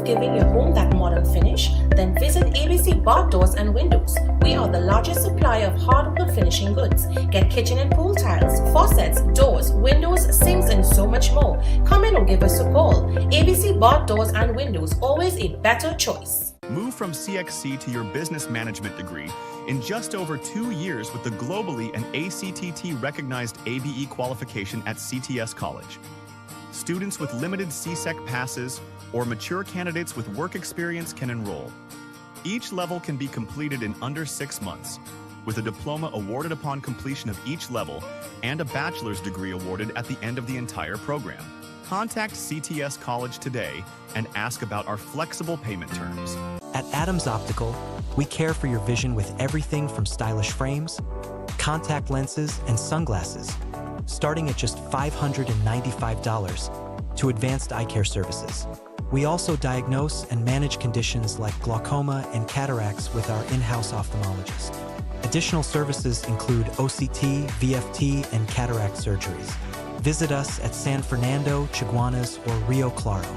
of giving your home that modern finish? Then visit ABC Bath Doors and Windows. We are the largest supplier of hardwood finishing goods. Get kitchen and pool tiles, faucets, doors, windows, sinks, and so much more. Come in or give us a call. ABC Bath Doors and Windows, always a better choice. Move from CXC to your business management degree in just over 2 years with the globally and ACTT recognized ABE qualification at CTS College. Students with limited CSEC passes or mature candidates with work experience can enroll. Each level can be completed in under 6 months, with a diploma awarded upon completion of each level and a bachelor's degree awarded at the end of the entire program. Contact CTS College today and ask about our flexible payment terms. At Adams Optical, we care for your vision with everything from stylish frames, contact lenses, and sunglasses, starting at just $595, to advanced eye care services. We also diagnose and manage conditions like glaucoma and cataracts with our in-house ophthalmologist. Additional services include OCT, VFT, and cataract surgeries. Visit us at San Fernando, Chaguanas, or Rio Claro.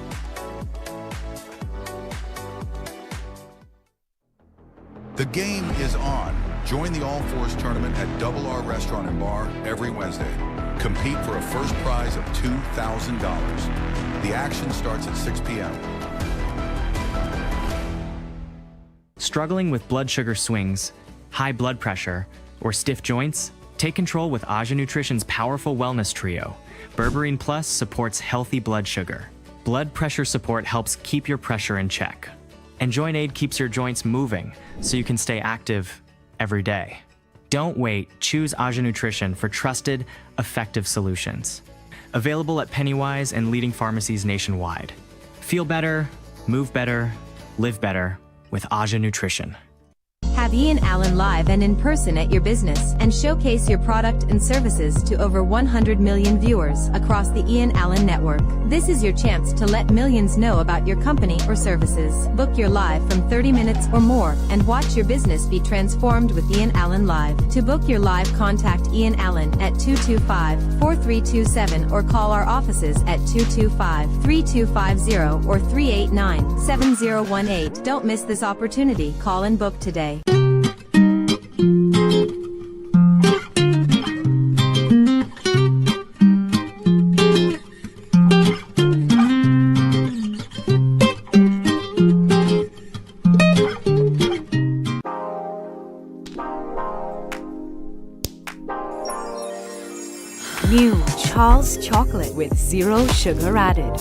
The game is on. Join the All Fours tournament at Double R Restaurant and Bar every Wednesday. Compete for a first prize of $2,000. The action starts at 6 p.m. Struggling with blood sugar swings, high blood pressure, or stiff joints? Take control with Aja Nutrition's powerful wellness trio. Berberine Plus supports healthy blood sugar. Blood pressure support helps keep your pressure in check. And Joint Aid keeps your joints moving so you can stay active every day. Don't wait. Choose Aja Nutrition for trusted, effective solutions. Available at Pennywise and leading pharmacies nationwide. Feel better, move better, live better with Aja Nutrition. Have I.A.N live and in person at your business and showcase your product and services to over 100 million viewers across the I.A.N network. This is your chance to let millions know about your company or services. Book your live from 30 minutes or more and watch your business be transformed with I.A.N Live. To book your live, contact I.A.N at 225-4327 or call our offices at 225-3250 or 389-7018. Don't miss this opportunity. Call and book today. New Charles chocolate with 0 sugar added.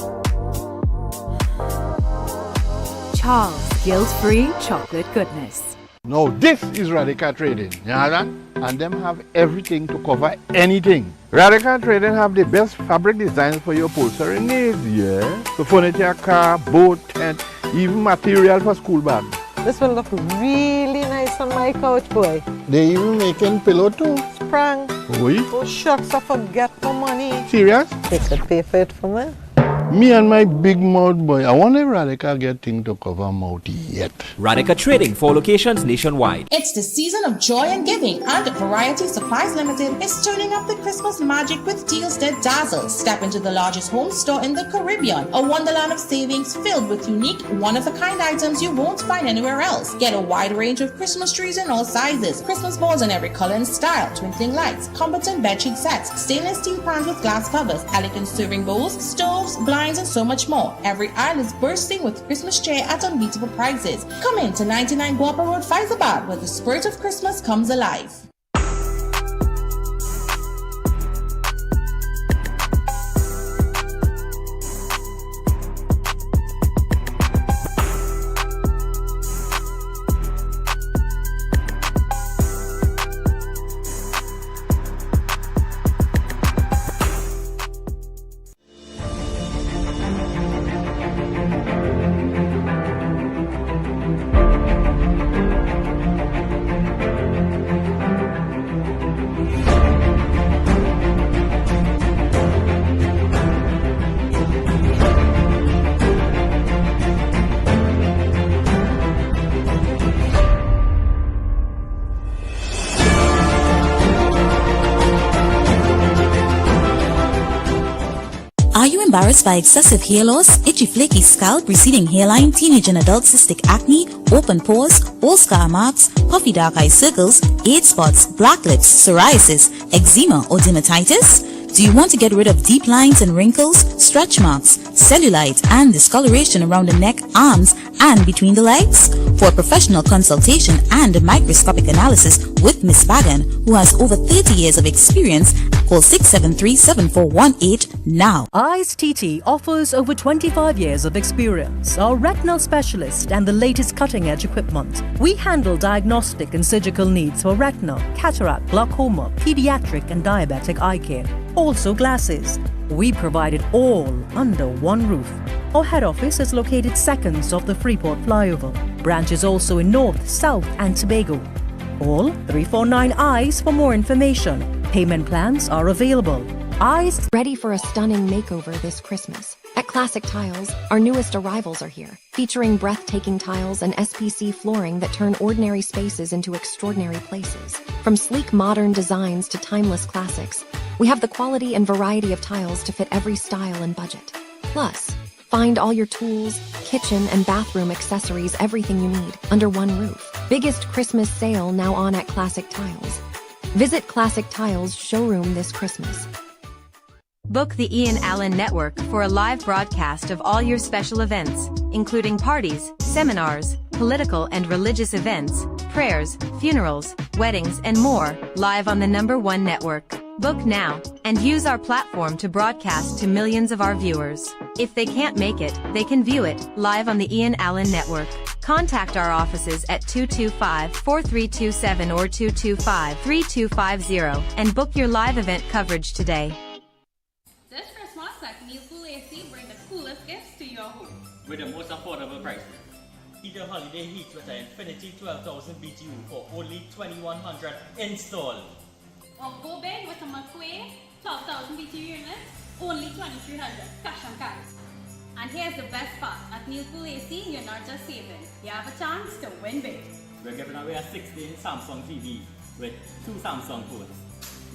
Charles guilt-free chocolate goodness. Now this is Radical Trading, you know that? And them have everything to cover anything. Radical Trading have the best fabric designs for your upholstery needs, yeah? So furniture, car, boat, tent, even material for school bags. This will look really nice on my couch, boy. They even making pillow too. Sprang. Oui? Oh shucks, I forget my money. Serious? They could pay for it for me. Me and my big mouth boy, I wonder if Radical get thing to cover mouth yet. Radical Trading, 4 locations nationwide. It's the season of joy and giving, and Variety Supplies Limited is turning up the Christmas magic with deals that dazzle. Step into the largest home store in the Caribbean, a wonderland of savings filled with unique, one-of-a-kind items you won't find anywhere else. Get a wide range of Christmas trees in all sizes, Christmas balls in every color and style, twinkling lights, comforting bedsheet sets, stainless steel pans with glass covers, elegant serving bowls, stoves, blinds, and so much more. Every aisle is bursting with Christmas cheer at unbeatable prices. Come in to 99 Guapa Road, Faizabad, where the spirit of Christmas comes alive. embarrassed by excessive hair loss, itchy flaky scalp, receding hairline, teenage and adult cystic acne, open pores, old scar marks, puffy dark eye circles, age spots, black lips, psoriasis, eczema or dermatitis? Do you want to get rid of deep lines and wrinkles, stretch marks, cellulite and discoloration around the neck, arms and between the legs? For a professional consultation and a microscopic analysis with Miss Bagan, who has over 30 years of experience, call 673-7418 now. I.A.N offers over 25 years of experience, our retinal specialist and the latest cutting-edge equipment. We handle diagnostic and surgical needs for retinal, cataract, glaucoma, pediatric and diabetic eye care. Also glasses. We provide it all under one roof. Our head office is located seconds off the Freeport flyover. Branches also in North, South and Tobago. Call 349 eyes for more information. Payment plans are available. Eyes ready for a stunning makeover this Christmas. At Classic Tiles, our newest arrivals are here, featuring breathtaking tiles and SPC flooring that turn ordinary spaces into extraordinary places. From sleek modern designs to timeless classics, we have the quality and variety of tiles to fit every style and budget. Plus, find all your tools, kitchen and bathroom accessories, everything you need, under one roof. Biggest Christmas sale now on at Classic Tiles. Visit Classic Tiles showroom this Christmas. Book the I.A.N Network for a live broadcast of all your special events, including parties, seminars, political and religious events, prayers, funerals, weddings, and more, live on the #1 network. Book now, and use our platform to broadcast to millions of our viewers. If they can't make it, they can view it, live on the I.A.N Network. Contact our offices at 225-4327 or 225-3250 and book your live event coverage today. This Christmas at Neilpool AC bring the coolest gifts to your home. With the most affordable prices. Either holiday heat with an Infinity 12,000 BTU for only $2,100 install. Or go big with a McQuay 12,000 BTU units, only $2,300 cash on cards. And here's the best part, at Neilpool AC you're not just saving, you have a chance to win big. We're giving away a 16-inch Samsung TV with 2 Samsung phones.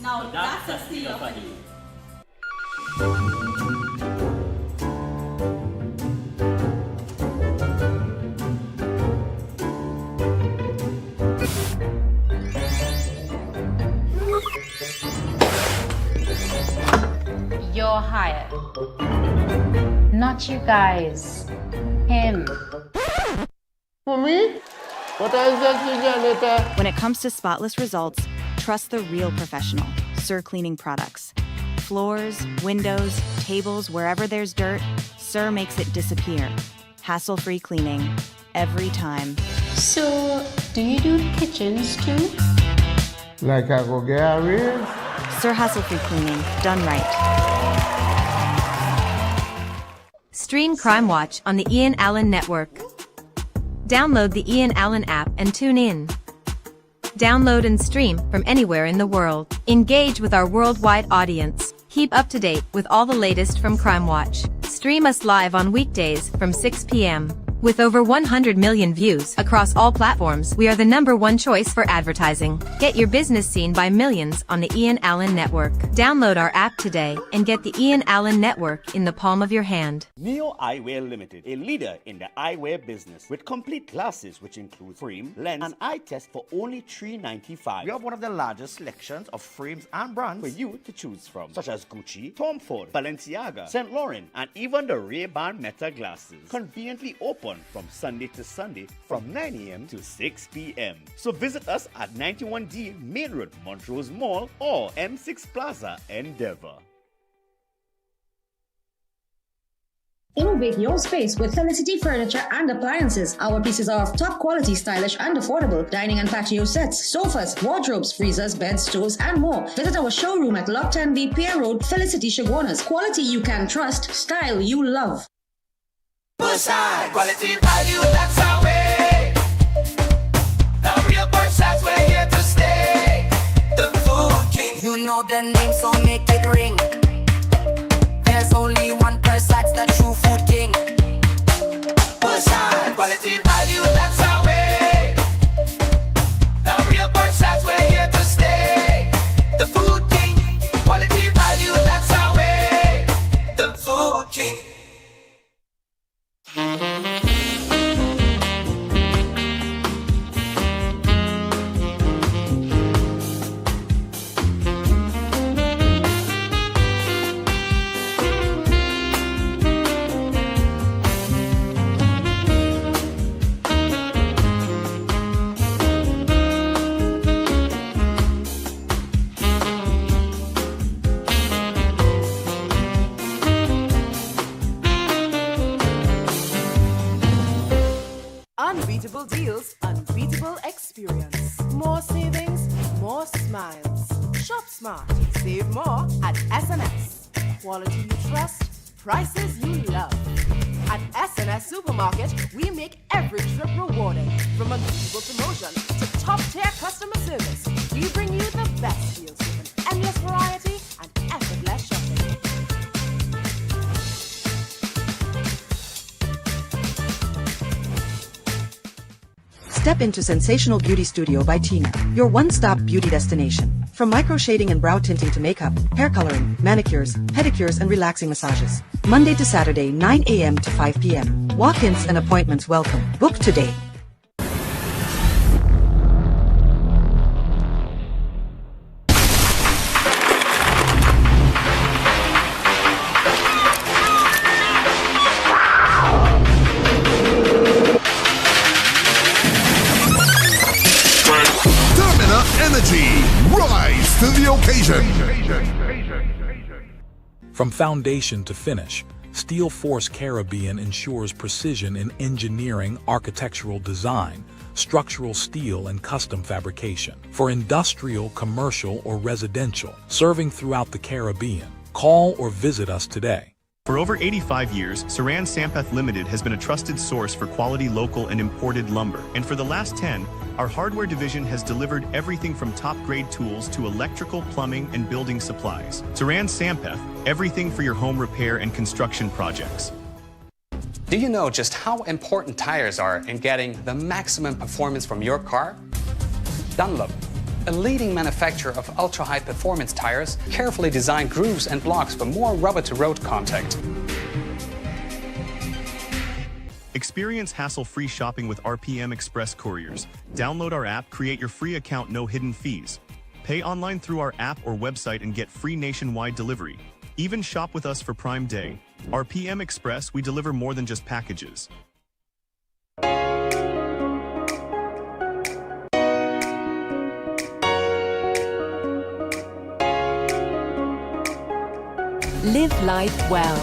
Now so that's a steal for you. You're hired. Not you guys. Him. For me? What I just later? When it comes to spotless results, trust the real professional, Sir Cleaning Products. Floors, windows, tables, wherever there's dirt, Sir makes it disappear. Hassle-free cleaning, every time. So, do you do kitchens too? Like I go get a raise? Sir Hassle-free cleaning, done right. Stream Crime Watch on the I.A.N Network. Download the I.A.N app and tune in. Download and stream from anywhere in the world. Engage with our worldwide audience. Keep up to date with all the latest from Crime Watch. Stream us live on weekdays from 6 p.m. With over 100 million views across all platforms, we are the #1 choice for advertising. Get your business seen by millions on the I.A.N Network. Download our app today and get the I.A.N Network in the palm of your hand. Neo Eyewear Limited, a leader in the eyewear business with complete glasses which include frame, lens, and eye test for only $395. We have one of the largest selections of frames and brands for you to choose from, such as Gucci, Tom Ford, Balenciaga, St. Laurent, and even the Ray-Ban Meta glasses. Conveniently open from Sunday to Sunday from 9 a.m. to 6 p.m. So visit us at 91D Main Road, Montrose Mall, or M6 Plaza, Endeavour. Innovate your space with Felicity Furniture and Appliances. Our pieces are of top quality, stylish and affordable. Dining and patio sets, sofas, wardrobes, freezers, beds, stoves and more. Visit our showroom at Lot 10B Pier Road, Felicity Chaguanas. Quality you can trust, style you love. Bushside, quality value, that's our way. The real Bushsides, we're here to stay. The food king, you know the name, so make it ring. There's only one Bushsides, the true food king. Bushside, quality value, that's our way. The real Bushsides, we're here to stay. The food king, quality value, that's our way. The food king. deals, unbeatable experience. More savings, more smiles. Shop smart, save more at S&S. Quality you trust, prices you love. At S&S Supermarket, we make every trip rewarding. From unbeatable promotion to top-tier customer service, we bring you the best deals with an endless variety and effortless shopping. Step into Sensational Beauty Studio by Tina, your one-stop beauty destination. From micro shading and brow tinting to makeup, hair coloring, manicures, pedicures, and relaxing massages. Monday to Saturday, 9 a.m. to 5 p.m. Walk-ins and appointments welcome. Book today. Rise to the occasion. From foundation to finish, Steel Force Caribbean ensures precision in engineering, architectural design, structural steel, and custom fabrication. For industrial, commercial, or residential, serving throughout the Caribbean, call or visit us today. For over 85 years, Saran Sampath Limited has been a trusted source for quality local and imported lumber. And for the last 10, our hardware division has delivered everything from top-grade tools to electrical, plumbing, and building supplies. Saran Sampath, everything for your home repair and construction projects. Do you know just how important tires are in getting the maximum performance from your car? Dunlop, a leading manufacturer of ultra-high performance tires, carefully designed grooves and blocks for more rubber-to-road contact. Experience hassle-free shopping with RPM Express Couriers. Download our app, create your free account, no hidden fees. Pay online through our app or website and get free nationwide delivery. Even shop with us for Prime Day. RPM Express, we deliver more than just packages. Live life well.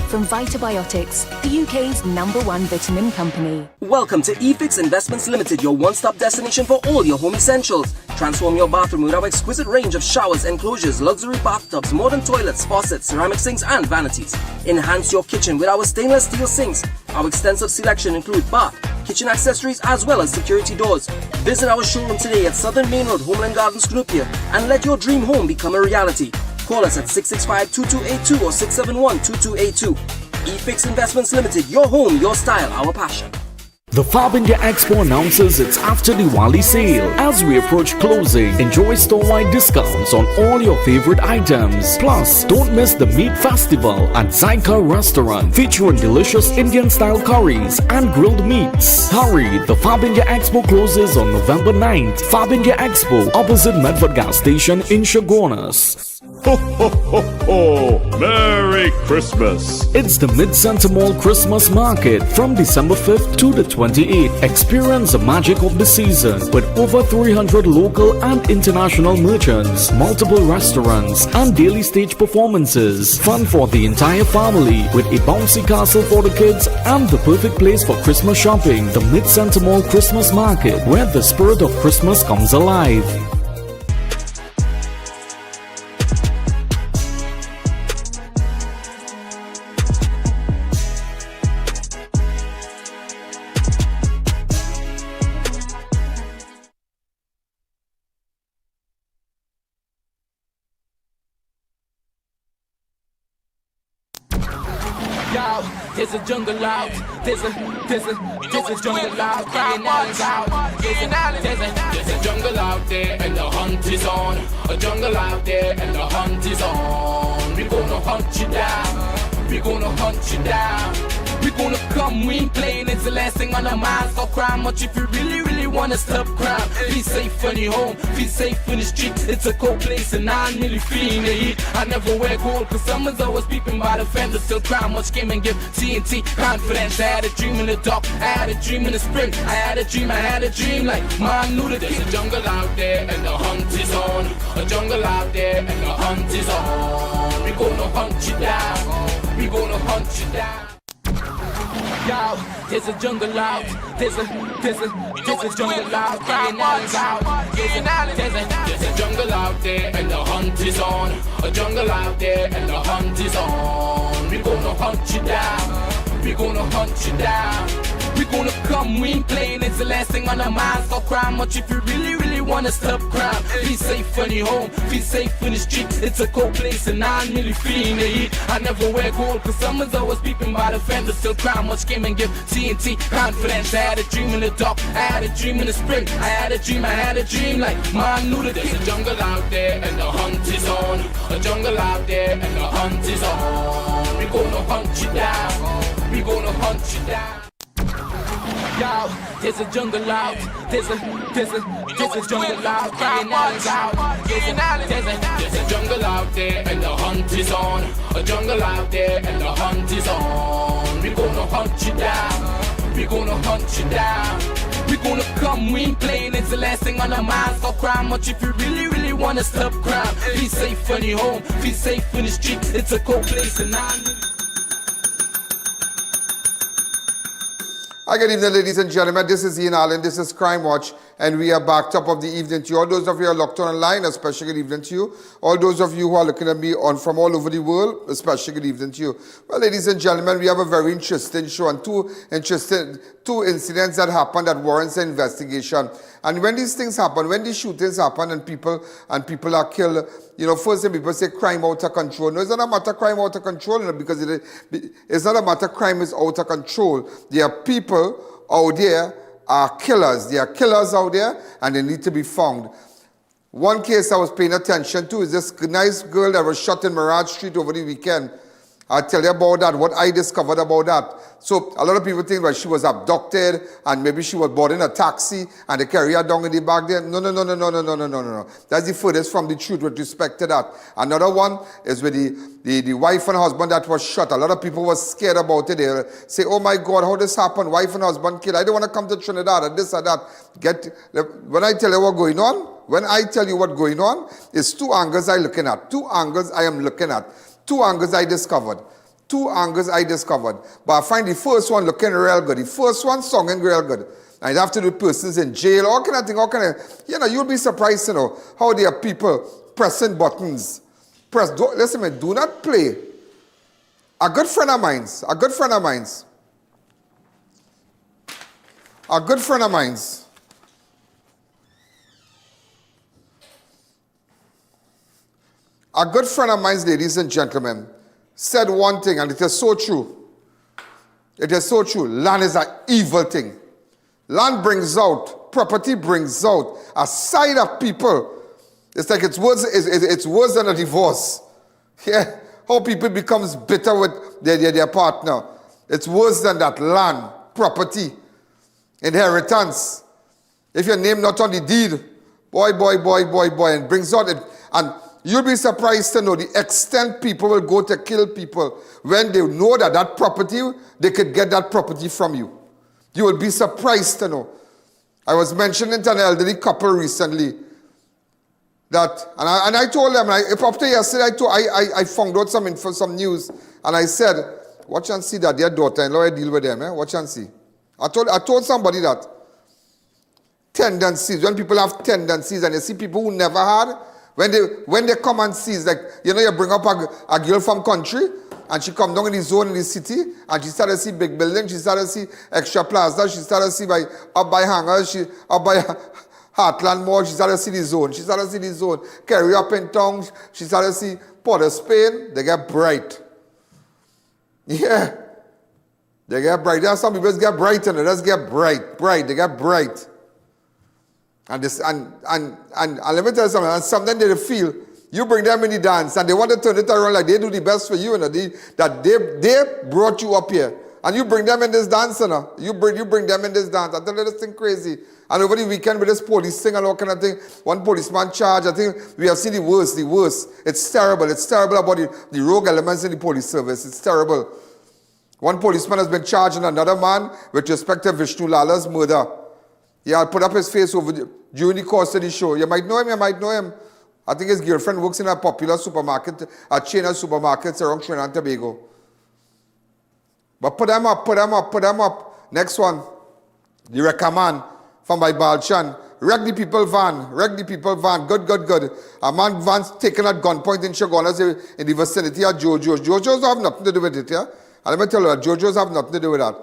From Vitabiotics, the UK's #1 vitamin company. Welcome to eFix Investments Limited, your one-stop destination for all your home essentials. Transform your bathroom with our exquisite range of showers, enclosures, luxury bathtubs, modern toilets, faucets, ceramic sinks, and vanities. Enhance your kitchen with our stainless steel sinks. Our extensive selection includes bath, kitchen accessories, as well as security doors. Visit our showroom today at Southern Main Road, Homeland Gardens, Cunupia, and let your dream home become a reality. Call us at 665-2282 or 671-2282. eFix Investments Limited, your home, your style, our passion. The Fab India Expo announces its after Diwali sale. As we approach closing, enjoy store-wide discounts on all your favorite items. Plus, don't miss the Meat Festival at Zaika Restaurant, featuring delicious Indian-style curries and grilled meats. Hurry, the Fab India Expo closes on November 9th. Fab India Expo, opposite Medford Gas Station in Chaguanas. Ho, ho, ho, ho! Merry Christmas! It's the Mid-Center Mall Christmas Market from December 5th to the 28th. Experience the magic of the season with over 300 local and international merchants, multiple restaurants, and daily stage performances. Fun for the entire family with a bouncy castle for the kids and the perfect place for Christmas shopping. The Mid-Center Mall Christmas Market, where the spirit of Christmas comes alive. There's a jungle out, there's a jungle out, I.A.N out. There's a jungle out there and the hunt is on. A jungle out there and the hunt is on. We gonna hunt you down, we gonna hunt you down. We gonna come, we ain't playing, it's the last thing on our minds. Don't cry much if you really wanna stop crime. Be safe in your home, be safe in the street. It's a cold place and I'm really feeling the heat. I never wear gold cause someone's always peeping by the fender. Still cry much, game and give TNT confidence. I had a dream in the dark, I had a dream in the spring. I had a dream like Mom knew that there's a jungle out there and the hunt is on. A jungle out there and the hunt is on. We gonna hunt you down, we gonna hunt you down. Yo, there's a jungle out. There's a jungle out. There's a jungle out there and the hunt is on. A jungle out there and the hunt is on. We gonna hunt you down. We gonna hunt you down. We gonna come, we ain't playing, it's the last thing on our minds. Stop crime much if you really wanna stop crime. Be safe when you're home, be safe in the street. It's a cold place and I'm really feeling the heat. I never wear gold cause someone's always peeping by the fence. Still crime much came and give TNT confidence. I had a dream in the dark, I had a dream in the spring. I had a dream like man knew that there's a jungle out there and the hunt is on. A jungle out there and the hunt is on. We gonna hunt you down. We gonna hunt you down. Yo, there's a jungle out. There's a jungle out. There's a jungle out there and the hunt is on. A jungle out there and the hunt is on. We gonna hunt you down. We gonna hunt you down. We gonna come, we ain't playing, it's the last thing on our minds. Stop crime much if you really wanna stop crime. Be safe when you're home, be safe in the street. It's a cold place and Hi, good evening, ladies and gentlemen. This is I.A.N, this is Crime Watch, and we are back top of the evening to you. All those of you who are locked on online, a special good evening to you. All those of you who are looking at me on from all over the world, a special good evening to you. Well, ladies and gentlemen, we have a very interesting show and two incidents that happened that warrants an investigation. And when these things happen, when these shootings happen and people are killed, you know, first thing people say crime out of control. No, it's not a matter of crime out of control, you know, because it's not a matter of crime is out of control. There are people out there are killers. There are killers out there and they need to be found. One case I was paying attention to is this nice girl that was shot in Maraj Street over the weekend. I'll tell you about that, what I discovered about that. So a lot of people think that she was abducted and maybe she was boarding a taxi and they carry her down in the back there. No. That's the furthest from the truth with respect to that. Another one is with the wife and husband that was shot. A lot of people were scared about it. They say, oh my God, how this happened? Wife and husband killed. I don't want to come to Trinidad and this or that. When I tell you what's going on, when I tell you what's going on, it's two angles I'm looking at. Two angles I am looking at. Two angles I discovered. But I find the first one looking real good. The first one sounding real good. And after the person's in jail, all kind of thing, you know, you'll be surprised to know how there are people pressing buttons. Listen, man, do not play. A good friend of mine's, ladies and gentlemen, said one thing, and it is so true. It is so true. Land is an evil thing. Land brings out, property brings out a side of people. It's like it's worse than a divorce. Yeah, how people becomes bitter with their partner. It's worse than that. Land, property, inheritance. If your name not on the deed, boy, and brings out it. And you'll be surprised to know the extent people will go to kill people when they know that property, they could get that property from you. You will be surprised to know. I was mentioning to an elderly couple recently that, and I told them, after yesterday, I found out some news, and I said, watch and see that their daughter-in-law, I deal with them, watch and see. I told somebody that tendencies, when people have tendencies, and you see people who never had, when they come and see, it's like, you know, you bring up a girl from country, and she come down in the zone in the city, and she started to see big buildings, she started to see extra plaza, she started to see up by hangers, up by Heartland Mall, she started to see the zone. Carry up in town, she started to see Port of Spain, they get bright. Yeah. They get bright. There are some people that get bright and others get bright. They get bright. And let me tell you something, and sometimes they feel, you bring them in the dance and they want to turn it around like they do the best for you, that they brought you up here. And you bring them in this dance, you bring them in this dance. I tell you this thing crazy. And over the weekend with this police thing and all kind of thing, one policeman charged, I think we have seen the worst. It's terrible. It's terrible about the rogue elements in the police service. It's terrible. One policeman has been charging another man with respect to Vishnu Lala's murder. Yeah, I'll put up his face during the course of the show. You might know him. I think his girlfriend works in a popular supermarket, a chain of supermarkets around Trinidad and Tobago. But put them up. Next one. The wrecker man from by Balchan. Wreck the people van. Good. A man van taken at gunpoint in Chaguanas in the vicinity of Jojo's. Jojo's have nothing to do with it, yeah? And let me tell you that Jojo's have nothing to do with that.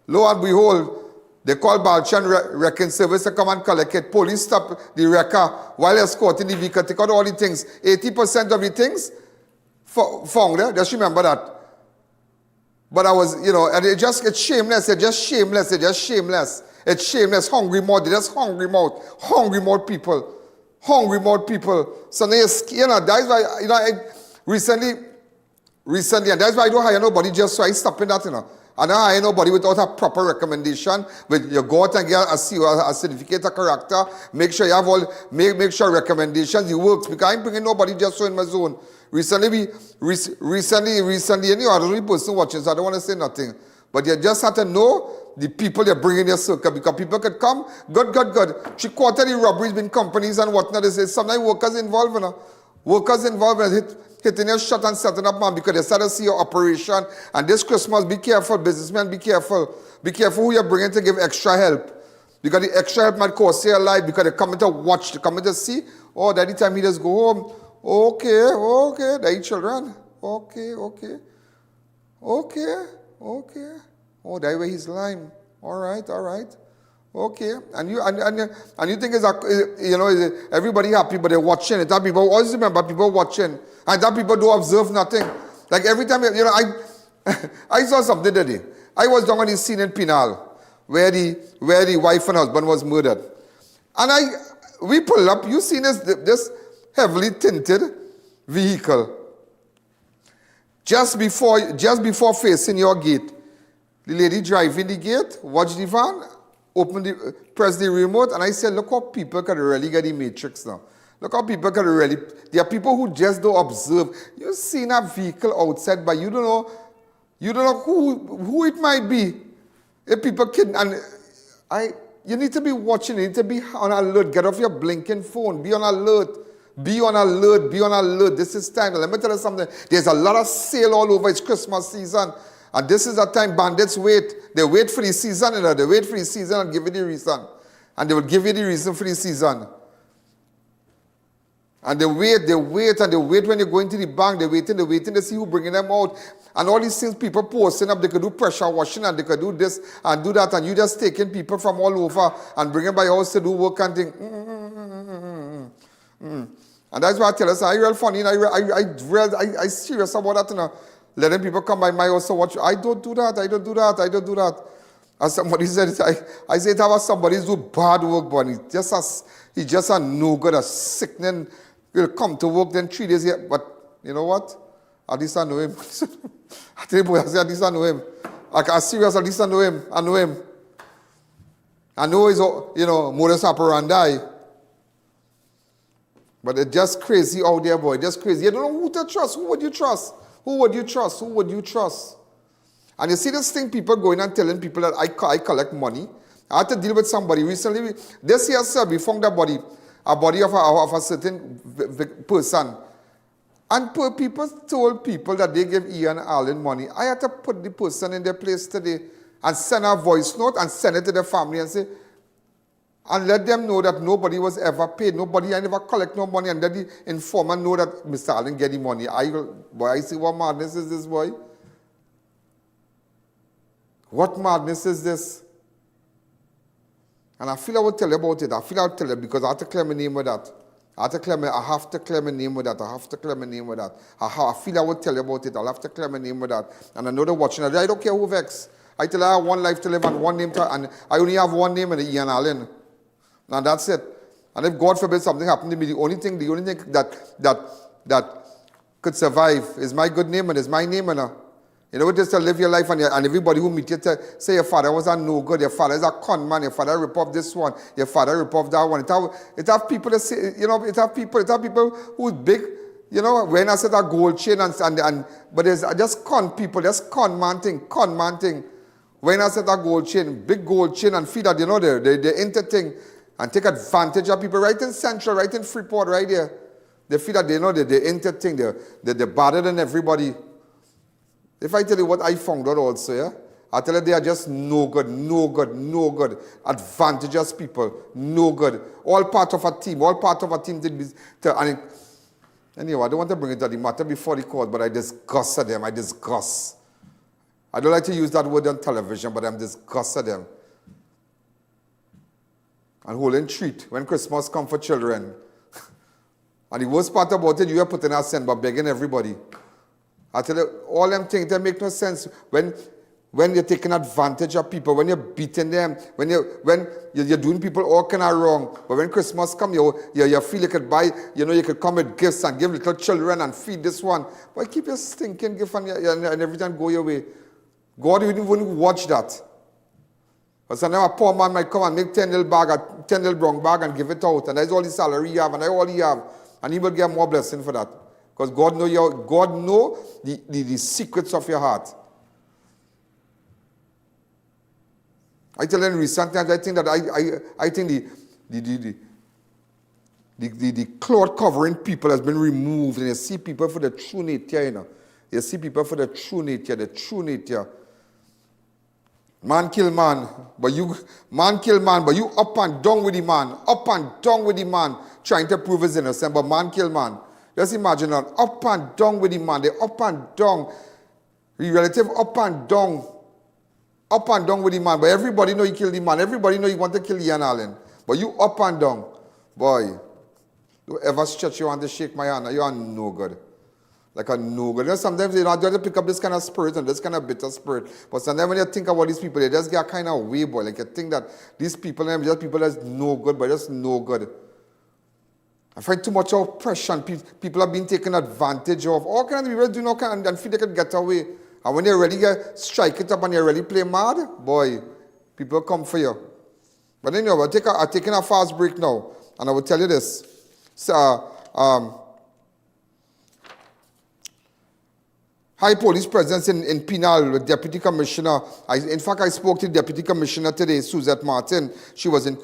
Lo and behold, they call Balchan wrecking service to come and collect it. Police stop the wrecker while escorting the vehicle, take out all the things. 80% of the things found there. Just remember that. But I was, and it's shameless. It's shameless. Hungry mouth. They just hungry mouth people. So now, that's why, recently, and that's why I don't hire nobody just so I stop in that, I don't hire nobody without a proper recommendation. But you go out and get a certificate of character. Make sure you have all, make sure recommendations, it works. Because I'm bringing nobody just so in my zone. Recently, I don't know the person watching, so I don't want to say nothing. But you just have to know the people you're bringing in your circle, because people could come, good. 3/4 of the robberies been companies and whatnot. They say sometimes workers involved, hitting your shot and setting up, man, because they start to see your operation. And this Christmas, be careful, businessmen, be careful. Be careful who you're bringing to give extra help. Because the extra help might cost you your life, because they're coming to watch, they're coming to see. Oh, that the time he just go home. Okay, they children. Okay. Oh, that way he's lying. All right. Okay. And you think everybody happy, but they're watching it. That people always remember people watching, and that people don't observe nothing. Like every time I saw something today. I was down on the scene in Penal, where the wife and husband was murdered, and we pull up. You seen this heavily tinted vehicle. Just before facing your gate, the lady driving the gate, watch the van, press the remote, and I said, look how people can really get the matrix now. Look how people can really, there are people who just don't observe. You've seen a vehicle outside, but you don't know who it might be. If people you need to be watching, you need to be on alert. Get off your blinking phone, be on alert. Be on alert. This is time. Let me tell you something. There's a lot of sale all over. It's Christmas season. And this is the time bandits wait. They wait for the season, they wait for the season and give you the reason. And they will give you the reason for the season. And they wait when you go into the bank. They're waiting to see who bringing them out. And all these things people posting up, they could do pressure washing and they could do this and do that. And you just taking people from all over and bring them by your house to do work and think, And that's why I tell us, I real funny, and I serious about that, letting people come by my house to watch. I don't do that. As somebody said, I say it about somebody who do bad work, but he just a no good, a sickening. He'll come to work, then 3 days here. But you know what? At least I know him. I tell you, boy, I say at least I know him. I'm serious, at least I know him. I know his, modus operandi. But it's just crazy out there, boy. Just crazy. You don't know who to trust. Who would you trust? And you see this thing, people going and telling people that I collect money. I had to deal with somebody recently. This year, sir, we found a body of a certain person. And people told people that they gave I.A.N money. I had to put the person in their place today and send a voice note and send it to the family and say, and let them know that nobody was ever paid. I never collect no money. And let the informant know that Mr. Allen get the money. I see what madness is this, boy. What madness is this? And I feel I will tell you about it. Because I have to clear my name with that. I have to clear my name with that. I feel I will tell you about it. I'll have to clear my name with that. And I know they're watching. I don't care who vex. I tell you I have one life to live and one name and I only have one name, and it's Ianalleyne. And that's it. And if God forbid something happened to me, the only thing that could survive is my good name and is my name. Just to live your life and everybody who meet you to say your father was a no good, your father is a con man, your father rip off this one, your father rip off that one. It have people that say, it have people who's big, when I said a gold chain but there's just con people, just con man thing. When I said a gold chain, big gold chain and feel that, they enter thing. And take advantage of people right in Central, right in Freeport, right there. They feel that they know that they're entertaining, they're better than everybody. If I tell you what I found out also, yeah? I tell you, they are just no good, no good, no good. Advantageous people, no good. All part of a team, all part of a team. Anyway, I don't want to bring it to the matter before the court, but I disgust at them. I disgust. I don't like to use that word on television, but I'm disgust at them. And holding treat when Christmas comes for children. And the worst part about it, you are putting a cent, but begging everybody. I tell you, all them things, they make no sense. When you're taking advantage of people, when you're beating them, when you're doing people all kind of wrong. But when Christmas comes, you feel you could buy, you could come with gifts and give little children and feed this one. But keep your stinking gift and everything go your way. God wouldn't watch that. But sometimes a poor man might come and make 10 little brown bag and give it out. And that's all the salary you have and that's all he have. And he will get more blessing for that. Because God know the secrets of your heart. I tell you in recent times, I think that I think the cloth covering people has been removed, and you see people for the true nature, You see people for the true nature. Man kill man, but you up and down with the man, trying to prove his innocent, but man kill man. Just imagine that, up and down with the man, they up and down, the relative up and down with the man, but everybody know he killed the man, everybody know he want to kill I.A.N, but you up and down, boy, don't ever stretch your hand to shake my hand, you are no good. Like a no good. Sometimes you have to pick up this kind of spirit and this kind of bitter spirit. But sometimes when you think about these people, they just get kind of way, boy. Like you think that these people are just people that's no good, but just no good. I find too much oppression. People are being taken advantage of. All kinds of people do not and feel they can get away. And when they really strike it up and they really play mad, boy, people come for you. But anyway, I'm taking a fast break now. And I will tell you this. So, high police presence in Penal with Deputy Commissioner. In fact, I spoke to the Deputy Commissioner today, Suzette Martin. She was in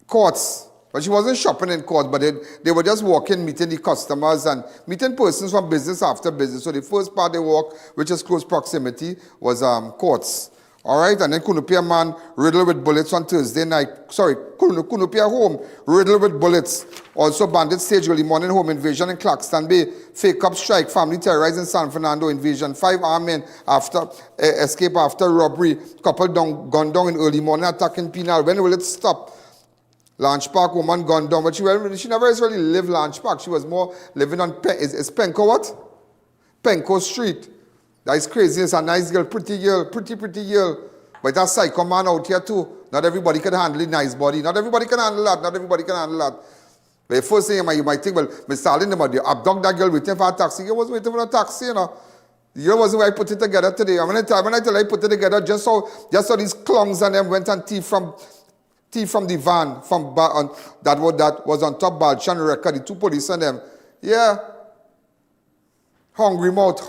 courts. But she wasn't shopping in courts, but they were just walking, meeting the customers and meeting persons from business after business. So the first part they walked, which is close proximity, was courts. All right, and then Kunupia man riddled with bullets on Thursday night. Sorry, Kunupia home riddled with bullets. Also bandit stage early morning home invasion in Claxton Bay. Fake up strike, family terrorized in San Fernando invasion. 5 armed men after escape after robbery. Couple gunned down in early morning attack in Penal. When will it stop? Lanch Park woman gunned down, but she never really lived Lanch Park. She was more living on is Penco what? Penco Street. That is crazy. It's a nice girl, pretty girl. But that psycho man out here too. Not everybody can handle a nice body. Not everybody can handle that. But the first thing you might think, well, Mr. Allen, they abduct that girl waiting for a taxi. You was waiting for a taxi, The girl wasn't where I put it together today. When I tell you I put it together, just so these clungs and them went and thief from the van that was on top Balchan record, the 2 police and them. Yeah. Hungry mouth.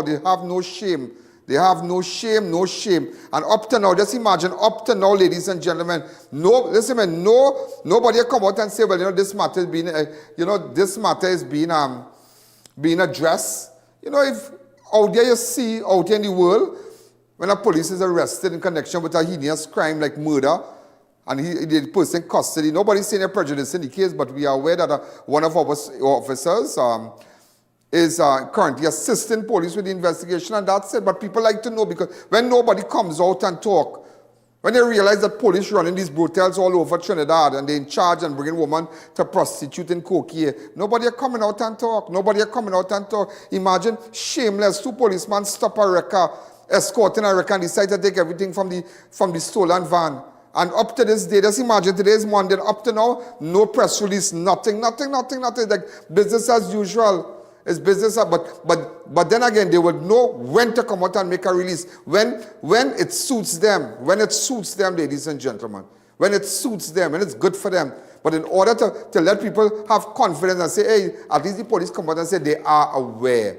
They have no shame. No shame. And up to now, just imagine, ladies and gentlemen, nobody come out and say, well, this matter is being addressed. If out there you see, out in the world, when a police is arrested in connection with a heinous crime like murder, and the person in custody, nobody's saying a prejudice in the case, but we are aware that one of our officers, is currently assisting police with the investigation, and that's it. But people like to know, because when nobody comes out and talk, when they realize that police running these brothels all over Trinidad and they're in charge and bringing women to prostitute in Coquille, nobody are coming out and talk. Imagine, shameless, 2 policemen stop a wrecker, escorting a wrecker, and decide to take everything from the stolen van. And up to this day, just imagine, today is Monday, up to now, no press release, nothing, like business as usual. It's business, but then again, they would know when to come out and make a release. When it suits them. Ladies and gentlemen. When it suits them, when it's good for them. But in order to let people have confidence and say, hey, at least the police come out and say they are aware.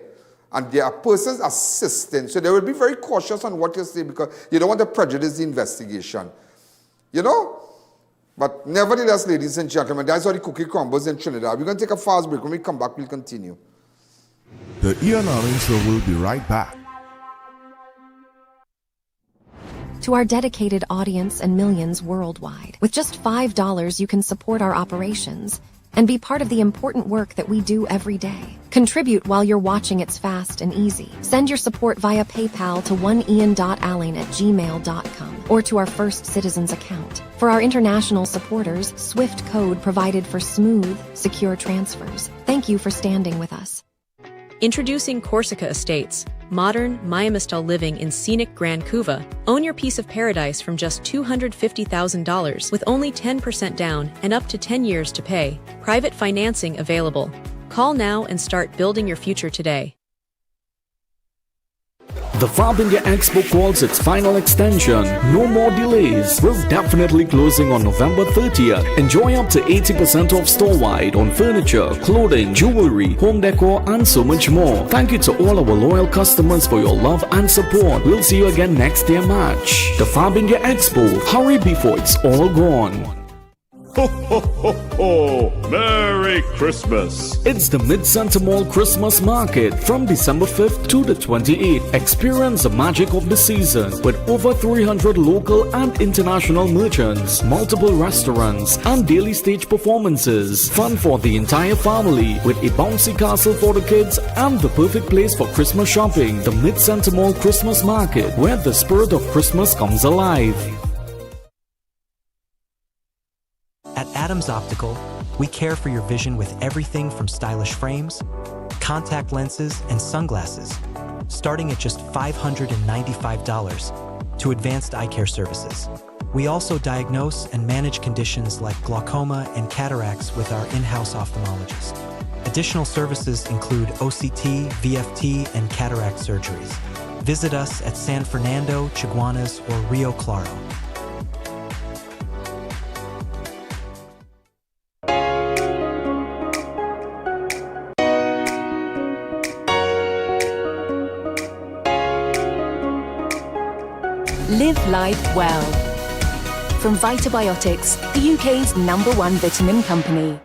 And there are persons assisting. So they will be very cautious on what you say, because you don't want to prejudice the investigation. But nevertheless, ladies and gentlemen, that's how the cookie crumbles in Trinidad. We're going to take a fast break. When we come back, we'll continue. The I.A.N Show will be right back. To our dedicated audience and millions worldwide, with just $5 you can support our operations and be part of the important work that we do every day. Contribute while you're watching. It's fast and easy. Send your support via PayPal to oneian.alleyne@gmail.com or to our First Citizens account. For our international supporters, SWIFT code provided for smooth, secure transfers. Thank you for standing with us. Introducing Corsica Estates, modern, Miami-style living in scenic Grand Couva. Own your piece of paradise from just $250,000 with only 10% down and up to 10 years to pay. Private financing available. Call now and start building your future today. The Fab India Expo calls its final extension. No more delays. We're definitely closing on November 30th. Enjoy up to 80% off store-wide on furniture, clothing, jewelry, home decor, and so much more. Thank you to all our loyal customers for your love and support. We'll see you again next year, March. The Fab India Expo. Hurry before it's all gone. Ho, ho, ho, ho! Merry Christmas! It's the Mid-Center Mall Christmas Market from December 5th to the 28th. Experience the magic of the season with over 300 local and international merchants, multiple restaurants, and daily stage performances. Fun for the entire family with a bouncy castle for the kids and the perfect place for Christmas shopping. The Mid-Center Mall Christmas Market, where the spirit of Christmas comes alive. At Adams Optical, we care for your vision with everything from stylish frames, contact lenses, and sunglasses, starting at just $595, to advanced eye care services. We also diagnose and manage conditions like glaucoma and cataracts with our in-house ophthalmologist. Additional services include OCT, VFT, and cataract surgeries. Visit us at San Fernando, Chaguanas, or Rio Claro. Live life well. From Vitabiotics, the UK's #1 vitamin company.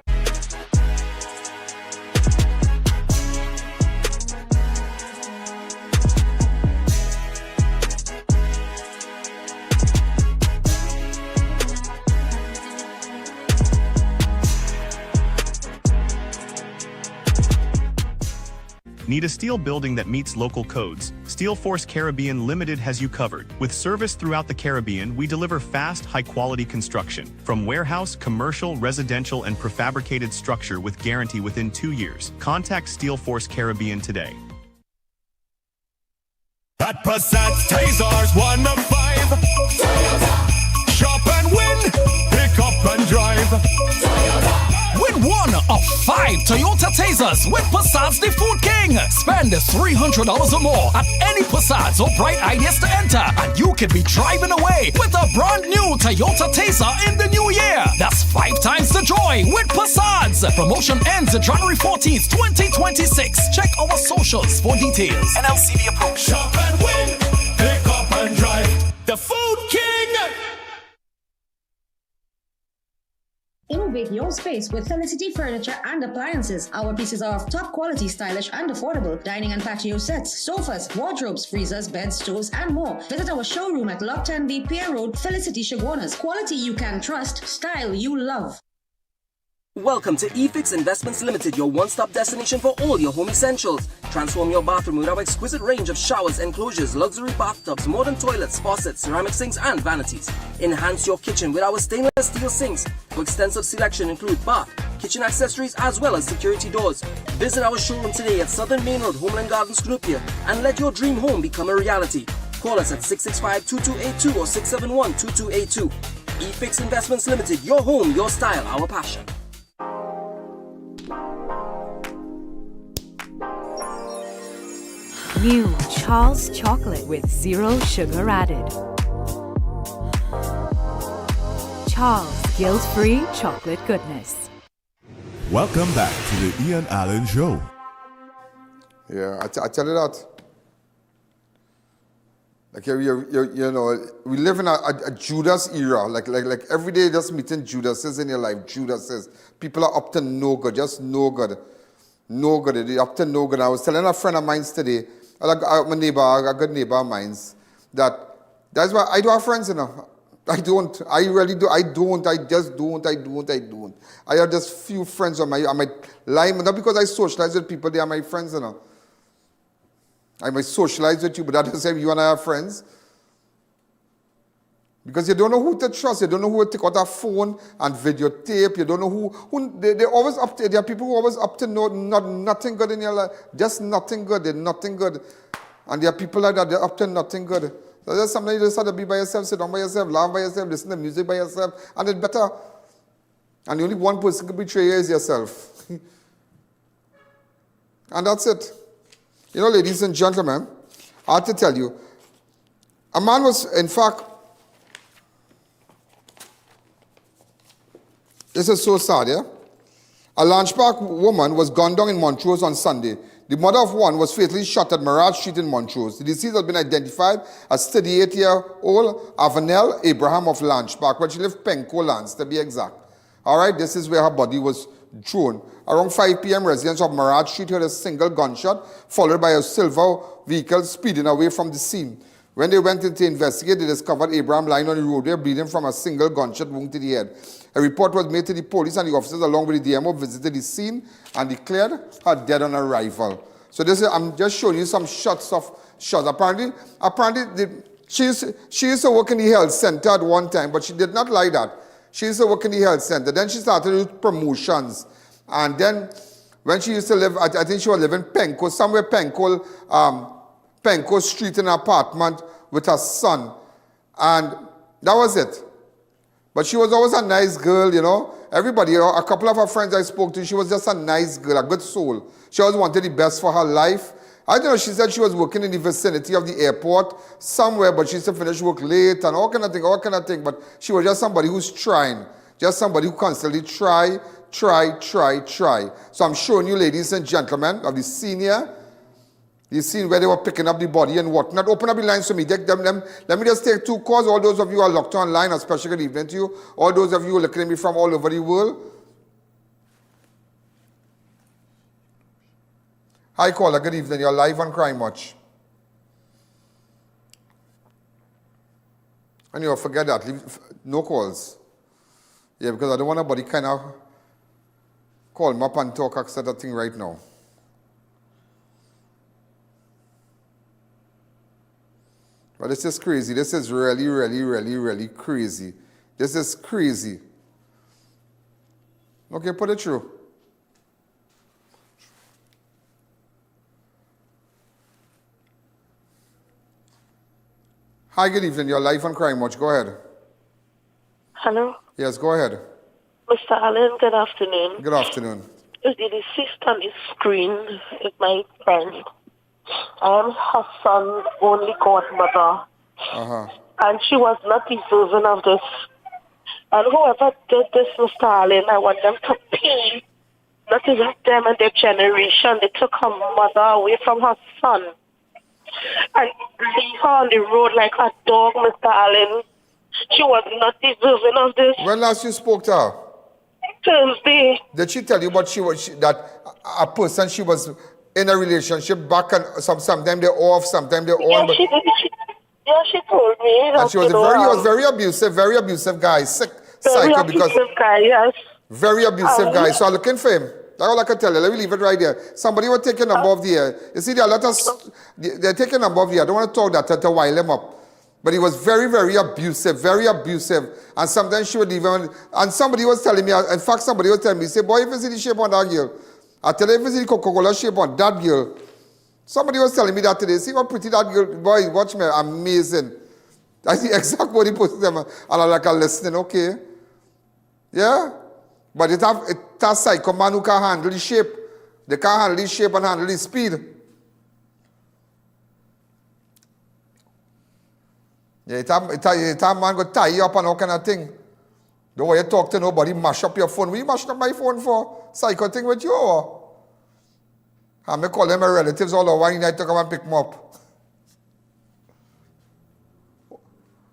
Need a steel building that meets local codes? Steel Force Caribbean Limited has you covered. With service throughout the Caribbean, we deliver fast, high-quality construction. From warehouse, commercial, residential, and prefabricated structure with guarantee within 2 years. Contact Steel Force Caribbean today. At Passat's Tasers 1 of 5. Toyota. Shop and win. Pick up and drive. Toyota. Win 1 of 5 Toyota Tasers with Passat's the Food King. Spend $300 or more at any Passat's or Bright Ideas to enter, and you could be driving away with a brand new Toyota Taser in the new year. That's 5 times the joy with Passat's. Promotion ends January 14th, 2026. Check our socials for details. NLCD approved. Shop and win. Pick up and drive. The Food King. Innovate your space with Felicity Furniture and Appliances. Our pieces are of top quality, stylish and affordable. Dining and patio sets, sofas, wardrobes, freezers, beds, stoves and more. Visit our showroom at Lot 10B Pier Road, Felicity, Chaguanas. Quality you can trust, style you love. Welcome to eFix Investments Limited, your one-stop destination for all your home essentials. Transform your bathroom with our exquisite range of showers, enclosures, luxury bathtubs, modern toilets, faucets, ceramic sinks, and vanities. Enhance your kitchen with our stainless steel sinks. Our extensive selection include bath, kitchen accessories, as well as security doors. Visit our showroom today at Southern Main Road, Homeland Gardens, Cunupia, and let your dream home become a reality. Call us at 665-2282 or 671-2282. eFix Investments Limited, your home, your style, our passion. New Charles chocolate with 0 sugar added. Charles guilt-free chocolate goodness. Welcome back to the I.A.N Show. Yeah, I tell you that. Like you know, we live in a Judas era. Like every day, just meeting Judases in your life. Judases. People are up to no good, just no good. No good. They're up to no good. I was telling a friend of mine today, a neighbor, a good neighbor of mine, that's why I do have friends, you know. I don't. I really do. I don't. I just don't. I don't. I have just few friends on my line. Not because I socialize with people, they are my friends, you know. I might socialize with you, but that doesn't say you and I are friends. Because you don't know who to trust. You don't know who to take out a phone and videotape. You don't know who they're always up to. There are people who are always up to nothing good in your life. Just nothing good. They're nothing good. And there are people like that, they're up to nothing good. So there's sometimes you just have to be by yourself, sit down by yourself, laugh by yourself, listen to music by yourself, and it's better. And the only one person can betray you is yourself. And that's it. You know, ladies and gentlemen, I have to tell you, a man was, in fact, this is so sad, yeah? A Lange Park woman was gunned down in Montrose on Sunday. The mother of one was fatally shot at Maraj Street in Montrose. The deceased has been identified as 38-year-old Avanelle Abraham of Lange Park, where she lived Penco Lands, to be exact. All right, this is where her body was thrown. Around 5 p.m., residents of Maraj Street heard a single gunshot, followed by a silver vehicle speeding away from the scene. When they went in to investigate, they discovered Abraham lying on the roadway, bleeding from a single gunshot wound to the head. A report was made to the police, and the officers, along with the DMO, visited the scene and declared her dead on arrival. So this is, I'm just showing you some shots. Apparently, she used to work in the health center at one time, but she did not like that. She used to work in the health center. Then she started with promotions. And then when she used to live, I think she was living in Penco, somewhere Penco Street in an apartment with her son. And that was it. But she was always a nice girl, you know. Everybody, a couple of her friends I spoke to, she was just a nice girl, a good soul. She always wanted the best for her life. I don't know, she said she was working in the vicinity of the airport somewhere, but she used to finish work late and all kind of thing. But she was just somebody who's trying. Just somebody who constantly try. So I'm showing you, ladies and gentlemen, of the scene here. The scene where they were picking up the body and whatnot. Open up the lines for me. Let me just take 2 calls. All those of you who are locked online, a special good evening to you. All those of you who are looking at me from all over the world. Hi, caller. Good evening. You're live on Crime Watch. And you'll forget that. No calls. Yeah, because I don't want nobody kind of call me up and talk about that thing right now. But this is crazy. This is really crazy. This is crazy. Okay, put it through. Hi, good evening. You're live on Crime Watch. Go ahead. Hello? Yes, go ahead. Mr. Allen, good afternoon. Good afternoon. The deceased on the screen is my friend. I am her son's only godmother. And she was not deserving of this. And whoever did this, Mr. Allen, I want them to pay. Not even them and their generation. They took her mother away from her son. And leave her on the road like a dog, Mr. Allen. She was not deserving of this. When last you spoke to her? Thursday. Did she tell you what that a person she was in a relationship back and sometimes they're off, sometimes they're on? Yeah, she told me. And she was was very abusive guy. Psycho because guy, yes. Very abusive guy. So I'm looking for him. That's all I can tell you. Let me leave it right there. Somebody will take a number of the air. You see, there are a lot of they're taking a number of the air. I don't want to talk that to while him up. But he was very abusive. And sometimes she would leave him. And somebody was telling me, in fact, somebody was telling me, say, boy, if you see the shape on that girl, I tell you, if you see the Coca-Cola shape on that girl. Somebody was telling me that today. See how pretty that girl, boy, watch me, amazing. That's the exact word he put to them. And I'm like, I'm listening, okay. Yeah? But it has psycho man who can handle the shape. They can't handle the shape and handle the speed. Yeah, it have man go tie you up and all kind of thing. Don't want you talk to nobody, mash up your phone. What you mash up my phone for? Psycho thing with you? I may call them my relatives all over night to come and pick them up.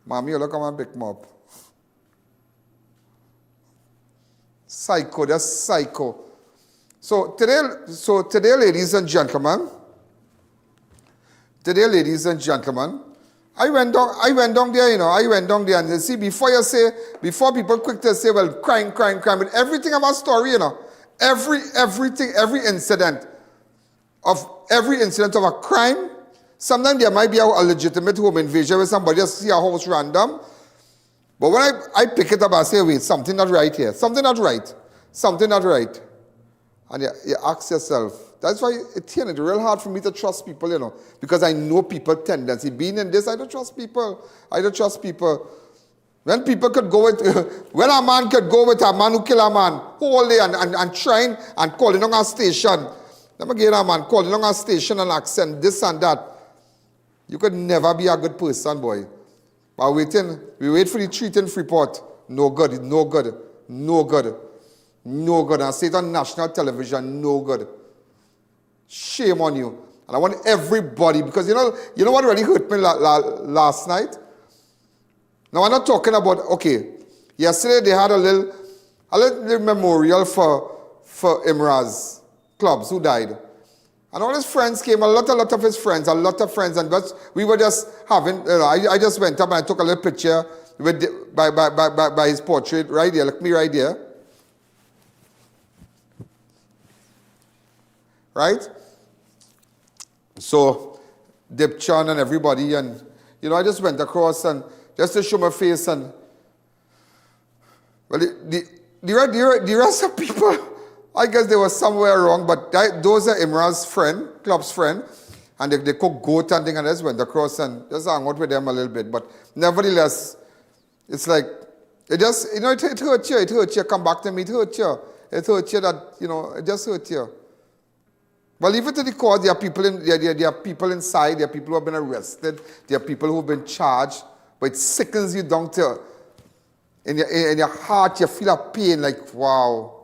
Mommy, you'll come and pick them up. Psycho, that's psycho. So today, ladies and gentlemen, I went down there, and you see, before people quick to say, well, crime, but everything about story, every incident of a crime, sometimes there might be a legitimate home invasion where somebody just see a house random. But when I pick it up, I say, wait, something not right here. Something not right. And you ask yourself, that's why it's real hard for me to trust people, because I know people tendency. Being in this, I don't trust people. When people could go with, when a man could go with a man who kill a man whole day and trying and calling on a station. Let me get a man calling on a station and accent this and that. You could never be a good person, boy. But we wait for the treat in Freeport. No good. And say it on national television, no good. Shame on you. And I want everybody, because you know what really hurt me last night? Now I'm not talking about, okay, yesterday they had a little memorial for Imraz Clubs who died. And all his friends came, a lot of his friends, and we were just having, I just went up and I took a little picture by his portrait right there, look me right there. Right? So, Dipchan and everybody, and I just went across and just to show my face, and well, the rest of people, I guess they were somewhere wrong, but those are Imran's club's friend, and they cook goat and thing, and I just went across and just hung out with them a little bit. But nevertheless, it's like, it just, it hurt you, come back to me, it hurt you that, it just hurt you. Well, even to the court, there are people inside, there are people who have been arrested, there are people who have been charged, but it sickens you down to, in your heart, you feel a pain like, wow,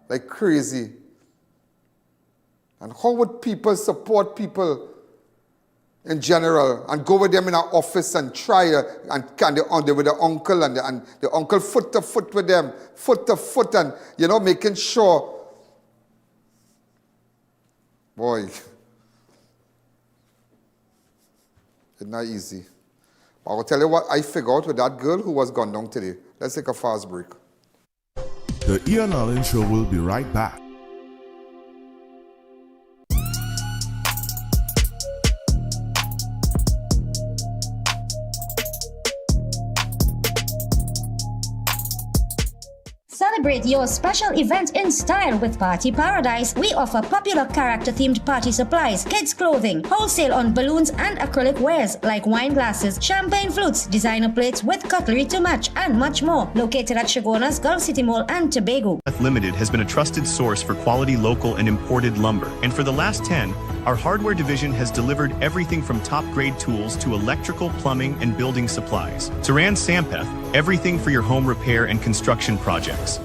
like crazy. And how would people support people in general and go with them in our office and try and with the uncle and the uncle foot to foot with them, foot to foot, and, making sure. Boy, it's not easy. But I'll tell you what I figured out with that girl who was gunned down today. Let's take a fast break. The I.A.N Show will be right back. Celebrate your special event in style with Party Paradise. We offer popular character-themed party supplies, kids' clothing, wholesale on balloons and acrylic wares like wine glasses, champagne flutes, designer plates with cutlery to match, and much more. Located at Chaguanas, Gulf City Mall, and Tobago. Limited has been a trusted source for quality local and imported lumber. And for the last 10, our hardware division has delivered everything from top-grade tools to electrical, plumbing, and building supplies. Saran Sampeth, everything for your home repair and construction projects.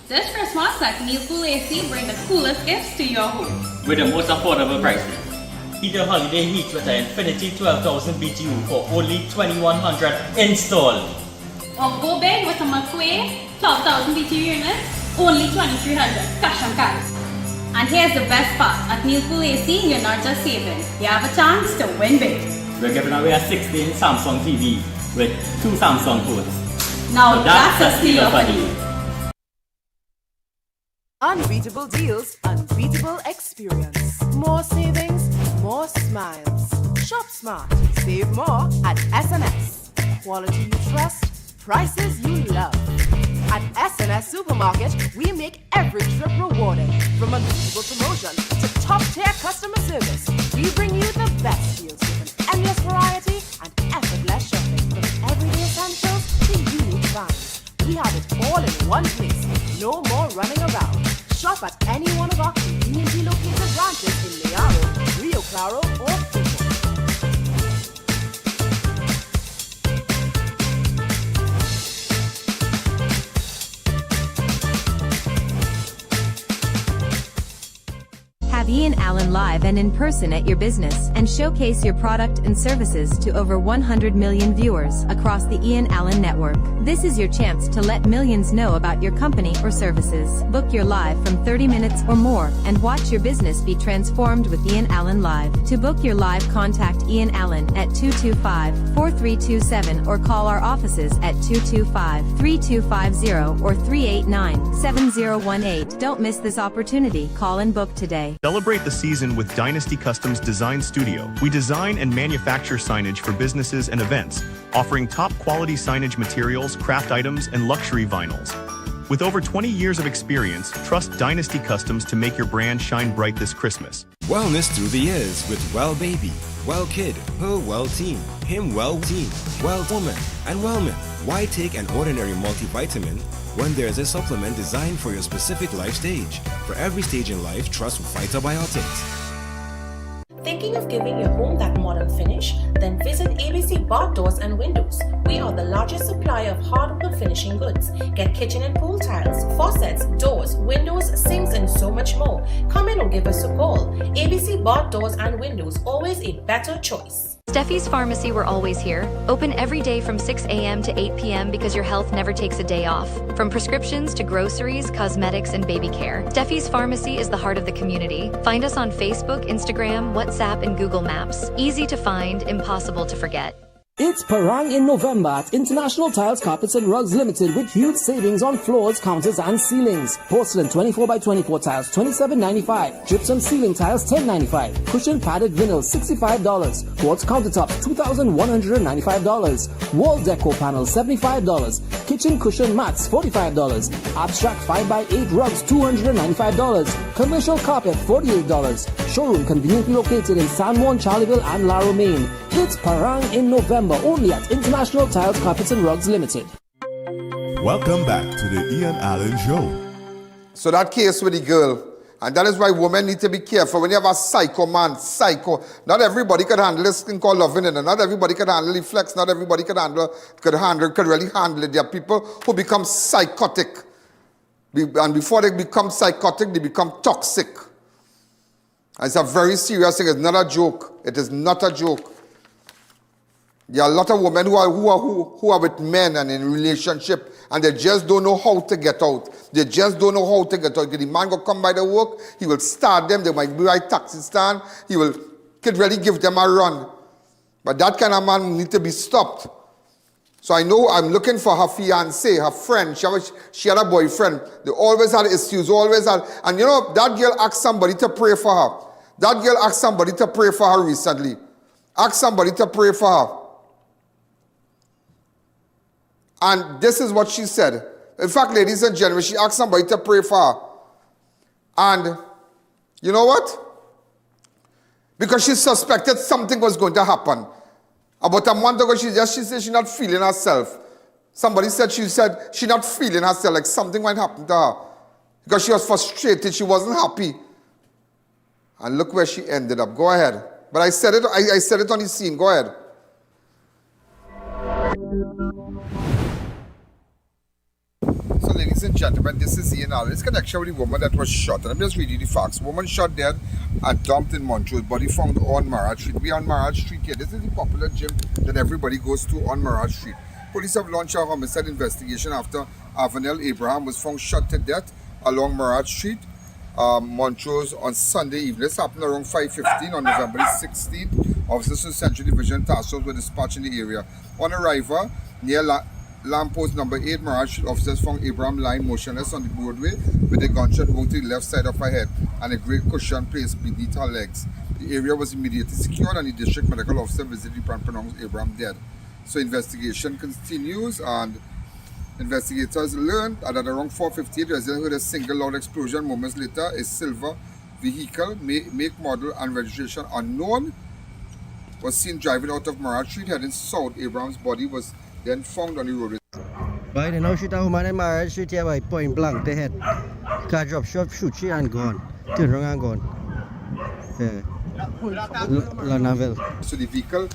This Christmas at Neilpool AC bring the coolest gifts to your home. With the most affordable prices. Either holiday heat with an Infinity 12,000 BTU for only $2,100 installed. Or go big with a McQuay 12,000 BTU units, only $2,300 cash on cards. And here's the best part, at Neilpool AC you're not just saving, you have a chance to win big. We're giving away a 16-inch Samsung TV with 2 Samsung phones. Now so that's a steal for you. Unbeatable deals, unbeatable experience. More savings, more smiles. Shop smart, save more at SNS. Quality you trust, prices you love. At SNS Supermarket, we make every trip rewarding. From unbeatable promotion to top-tier customer service, we bring you the best deals with an endless variety and effortless shopping. From everyday essentials all in one place. No more running around. Shop at any one of our conveniently located branches in Learo, Rio Claro, or Pico. Have I.A.N live and in person at your business and showcase your product and services to over 100 million viewers across the I.A.N network. This is your chance to let millions know about your company or services. Book your live from 30 minutes or more and watch your business be transformed with I.A.N Live. To book your live, contact I.A.N at 225-4327 or call our offices at 225-3250 or 389-7018. Don't miss this opportunity. Call and book today. Celebrate the season with Dynasty Customs Design Studio. We design and manufacture signage for businesses and events, offering top quality signage materials, craft items, and luxury vinyls. With over 20 years of experience, trust Dynasty Customs to make your brand shine bright this Christmas. Wellness through the years with Well Baby, Well Kid, Her Well Team, Him Well Team, Well Woman, and Wellman. Why take an ordinary multivitamin when there's a supplement designed for your specific life stage? For every stage in life, trust Vitabiotics. Thinking of giving your home that modern finish? Then visit ABC Bath Doors and Windows. We are the largest supplier of hardwood finishing goods. Get kitchen and pool tiles, faucets, doors, windows, sinks, and so much more. Come in or give us a call. ABC Bath Doors and Windows, always a better choice. Steffi's Pharmacy, we're always here. Open every day from 6 a.m. to 8 p.m. because your health never takes a day off. From prescriptions to groceries, cosmetics, and baby care, Steffi's Pharmacy is the heart of the community. Find us on Facebook, Instagram, WhatsApp, and Google Maps. Easy to find, impossible to forget. It's Parang in November at International Tiles, Carpets and Rugs Limited with huge savings on floors, counters and ceilings. Porcelain 24x24 tiles $27.95. Gypsum ceiling tiles $10.95. Cushion padded vinyl $65. Quartz countertops $2,195. Wall deco panels $75. Kitchen cushion mats $45. Abstract 5x8 rugs $295. Commercial carpet $48. Showroom conveniently located in San Juan, Charleville and La Romaine. It's Parang in November, only at International Tiles, Carpets and Rugs Limited. Welcome back to the I.A.N Show. So that case with the girl, and that is why women need to be careful. When you have a psycho man, not everybody could handle this thing called loving it. Not everybody could handle the flex. Not everybody could really handle it. There are people who become psychotic. And before they become psychotic, they become toxic. And it's a very serious thing. It's not a joke. It is not a joke. There are a lot of women who are with men and in relationship, and they just don't know how to get out. They just don't know how to get out. The man will come by the work, he will start them, they might be at taxi stand, could really give them a run. But that kind of man need to be stopped. So I know I'm looking for her fiancé, her friend. She had a boyfriend. They always had issues, and you know, that girl asked somebody to pray for her. That girl asked somebody to pray for her recently. Asked somebody to pray for her. And this is what she said. In fact, ladies and gentlemen, she asked somebody to pray for her. And you know what? Because she suspected something was going to happen. About a month ago, she said she's not feeling herself. Somebody said she's not feeling herself, like something might happen to her. Because she was frustrated, she wasn't happy. And look where she ended up. Go ahead. But I said it on the scene. Go ahead. So, ladies and gentlemen, this is I.A.N. This connection with the woman that was shot. And I'm just reading the facts. Woman shot dead and dumped in Montrose. Body found on Maraj Street. We are on Maraj Street here. This is the popular gym that everybody goes to on Maraj Street. Police have launched a homicide investigation after Avanelle Abraham was found shot to death along Maraj Street, Montrose on Sunday evening. This happened around 5:15 on November 16th. Officers of Central Division Task Force were dispatched in the area. On arrival near lamppost number 8 Maraj Street, officers found Abraham lying motionless on the roadway with a gunshot wound to the left side of her head and a great cushion placed beneath her legs. The area was immediately secured and the district medical officer visited and pronounced Abraham dead. So investigation continues, and investigators learned that at around 4:58, residents heard a single loud explosion. Moments later, a silver vehicle, make, model and registration unknown, was seen driving out of Maraj Street heading south. Abraham's body was then found on the road. Right, they now shoot a woman in Maraj Street here by point blank, the head. Car drop, shot, shoot, she and gone. Turn around and gone. Yeah. La Navelle. So the vehicle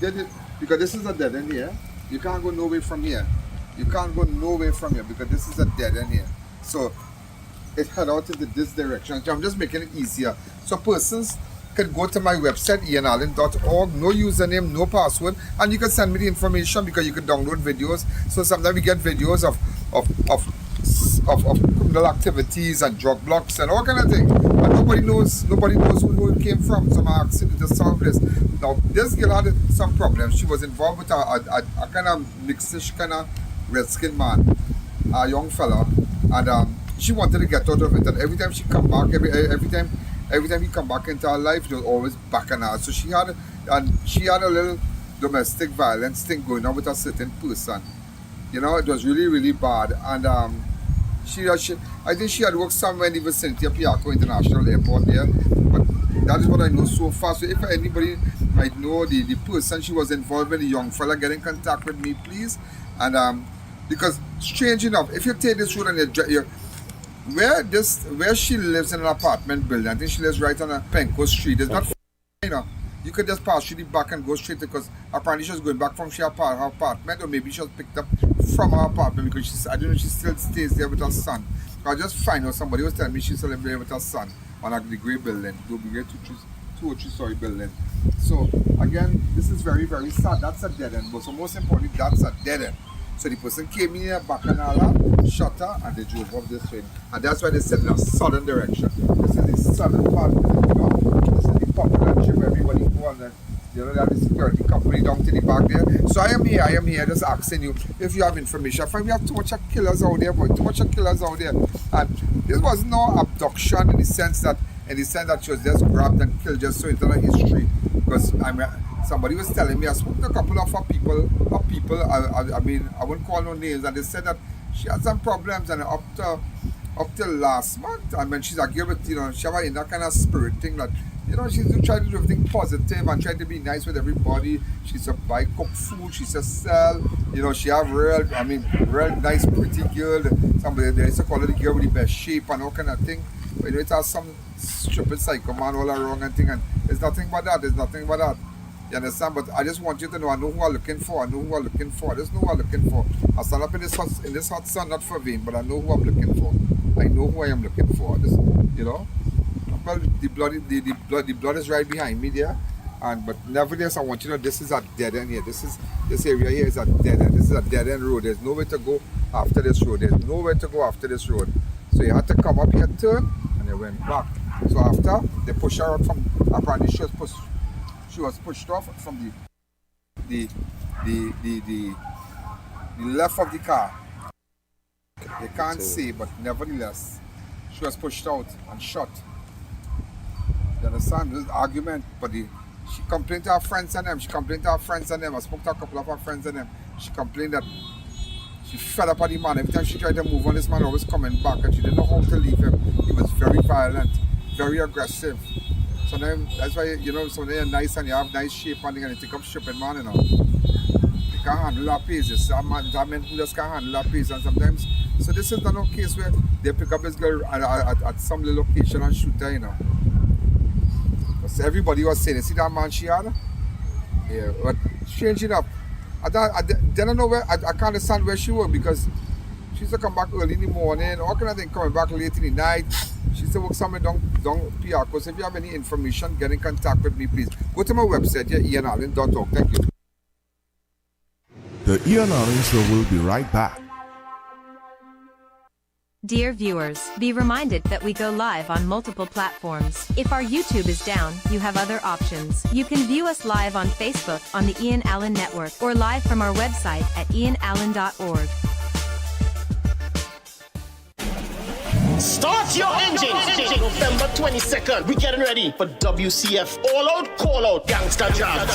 did it, because this is a dead end here. You can't go nowhere from here. You can't go nowhere from here because this is a dead end here. So it head out into this direction. I'm just making it easier. So persons can go to my website, ianalleyne.org, no username, no password, and you can send me the information because you can download videos. So sometimes we get videos of criminal activities and drug blocks and all kind of things. And nobody knows who it came from. So I'm asking you to solve this. Now this girl had some problems. She was involved with a kind of mixish kind of red-skinned man, a young fella, and she wanted to get out of it. And every time she come back, every time he come back into her life, it was always back on her. So she had a little domestic violence thing going on with a certain person. You know, it was really, really bad. And I think she had worked somewhere in the vicinity of Piarco International Airport there. But that is what I know so far. So if anybody might know the person she was involved with, the young fella, get in contact with me, please. And because strange enough, if you take this road and where she lives in an apartment building, I think she lives right on a Penco Street. It's not, you know, you could just pass through the back and go straight, because apparently she was going back from her apartment, or maybe she was picked up from her apartment because I don't know if she still stays there with her son. I just find out somebody was telling me she's still there with her son on the grey building, the grey 203-story building. So again, this is very, very sad. That's a dead end. But so most importantly, that's a dead end. So the person came in here, Bacchanala, shot her, and they drove up this way. And that's why they said in a southern direction. This is the southern part, you know. This is the popular trip where everybody go on. You know, they have the security company down to the back there. So I am here just asking you if you have information. I find we have too much of killers out there, but too much of killers out there. And this was no abduction in the sense that she was just grabbed and killed just so into the history. Because somebody was telling me, I spoke to a couple of people, I mean, I won't call no names, and they said that she had some problems, and up till last month, I mean, she's a girl with, you know, she had in that kind of spirit thing that, you know, she's trying to do everything positive and trying to be nice with everybody. She's a buy cook food, she's a sell, you know, she have real nice pretty girl. Somebody they used to call her the girl with the best shape and all kind of thing. But you know, it has some stupid psycho man all around and thing, and there's nothing but that. You understand? But I just want you to know, I know who I'm looking for. I just know who I'm looking for. I stand up in this hot sun, not for vain, but I know who I'm looking for. I know who I am looking for. This, you know? Well, the blood is right behind me there. But nevertheless, I want you to know this is a dead end here. This area here is a dead end. This is a dead end road. There's nowhere to go after this road. So you had to come up here, turn, and you went back. So after they push her out from, apparently she was pushed off from the left of the car. They can't see, but nevertheless, she was pushed out and shot. You understand? This argument, but she complained to her friends and them. I spoke to a couple of her friends and them. She complained that she fed up at the man. Every time she tried to move on, this man always coming back, and she didn't know how to leave him. He was very violent, very aggressive. Sometimes that's why, you know, sometimes you're nice and you have nice shape and you take up stripping man, you know. They can't handle that pace. That man who just can't handle that pace, and sometimes, so this is not a case where they pick up this girl at some little location and shoot her, you know. Because everybody was saying, see that man she had? Yeah, but strange enough, I don't know where, I can't understand where she was, because she used to come back early in the morning, all kind of thing, coming back late in the night. She used to work somewhere down Piarco. So if you have any information, get in contact with me, please. Go to my website, ianalleyne.org. Thank you. The I.A.N. Allen Show will be right back. Dear viewers, be reminded that we go live on multiple platforms. If our YouTube is down, you have other options. You can view us live on Facebook on the I.A.N. Allen Network, or live from our website at ianalleyne.org. Start your engine! November 22nd, we're getting ready for WCF All Out Call Out Gangsta Jam.